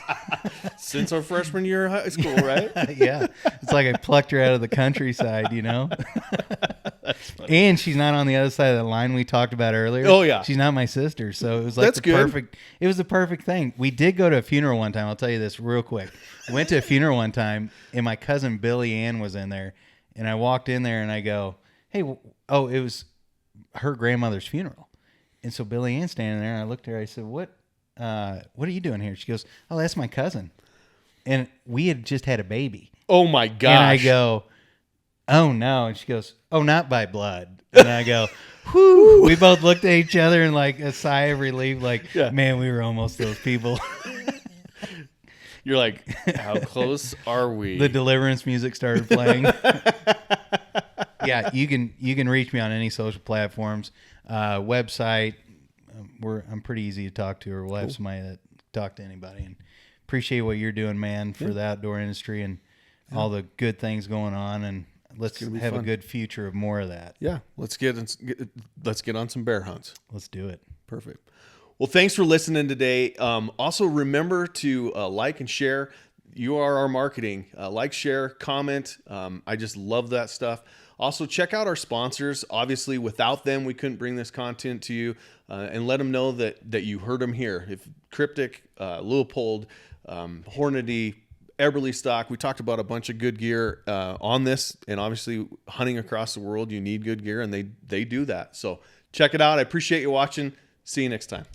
Since our freshman year of high school, right? Yeah, it's like I plucked her out of the countryside, you know. And she's not on the other side of the line we talked about earlier. Oh yeah, she's not my sister, so it was like perfect. It was the perfect thing. We did go to a funeral one time. I'll tell you this real quick. Went to a funeral one time, and my cousin Billy Ann was in there, and I walked in there and I go, "Hey, it was her grandmother's funeral." And so Billy Ann's standing there, and I looked at her. I said, "What are you doing here?" She goes, "Oh, that's my cousin." And we had just had a baby. Oh my gosh! And I go, "Oh no!" And she goes, "Oh, not by blood." And I go, "Whew!" We both looked at each other and like a sigh of relief, like, "Man, we were almost those people." You're like, "How close are we?" The Deliverance music started playing. Yeah, you can reach me on any social platforms, website. I'm pretty easy to talk to, or we'll have somebody that talk to anybody. And appreciate what you're doing, man, for the outdoor industry. And all the good things going on, and let's have a good future of more of that. Yeah, let's get on some bear hunts. Let's do it. Perfect. Well, thanks for listening today. Also, remember to like and share. You are our marketing. Like, share, comment. I just love that stuff. Also, check out our sponsors. Obviously, without them, we couldn't bring this content to you. And let them know that you heard them here. If Cryptic, Leupold, Hornady, Eberly Stock. We talked about a bunch of good gear on this. And obviously, hunting across the world, you need good gear, and they do that. So check it out. I appreciate you watching. See you next time.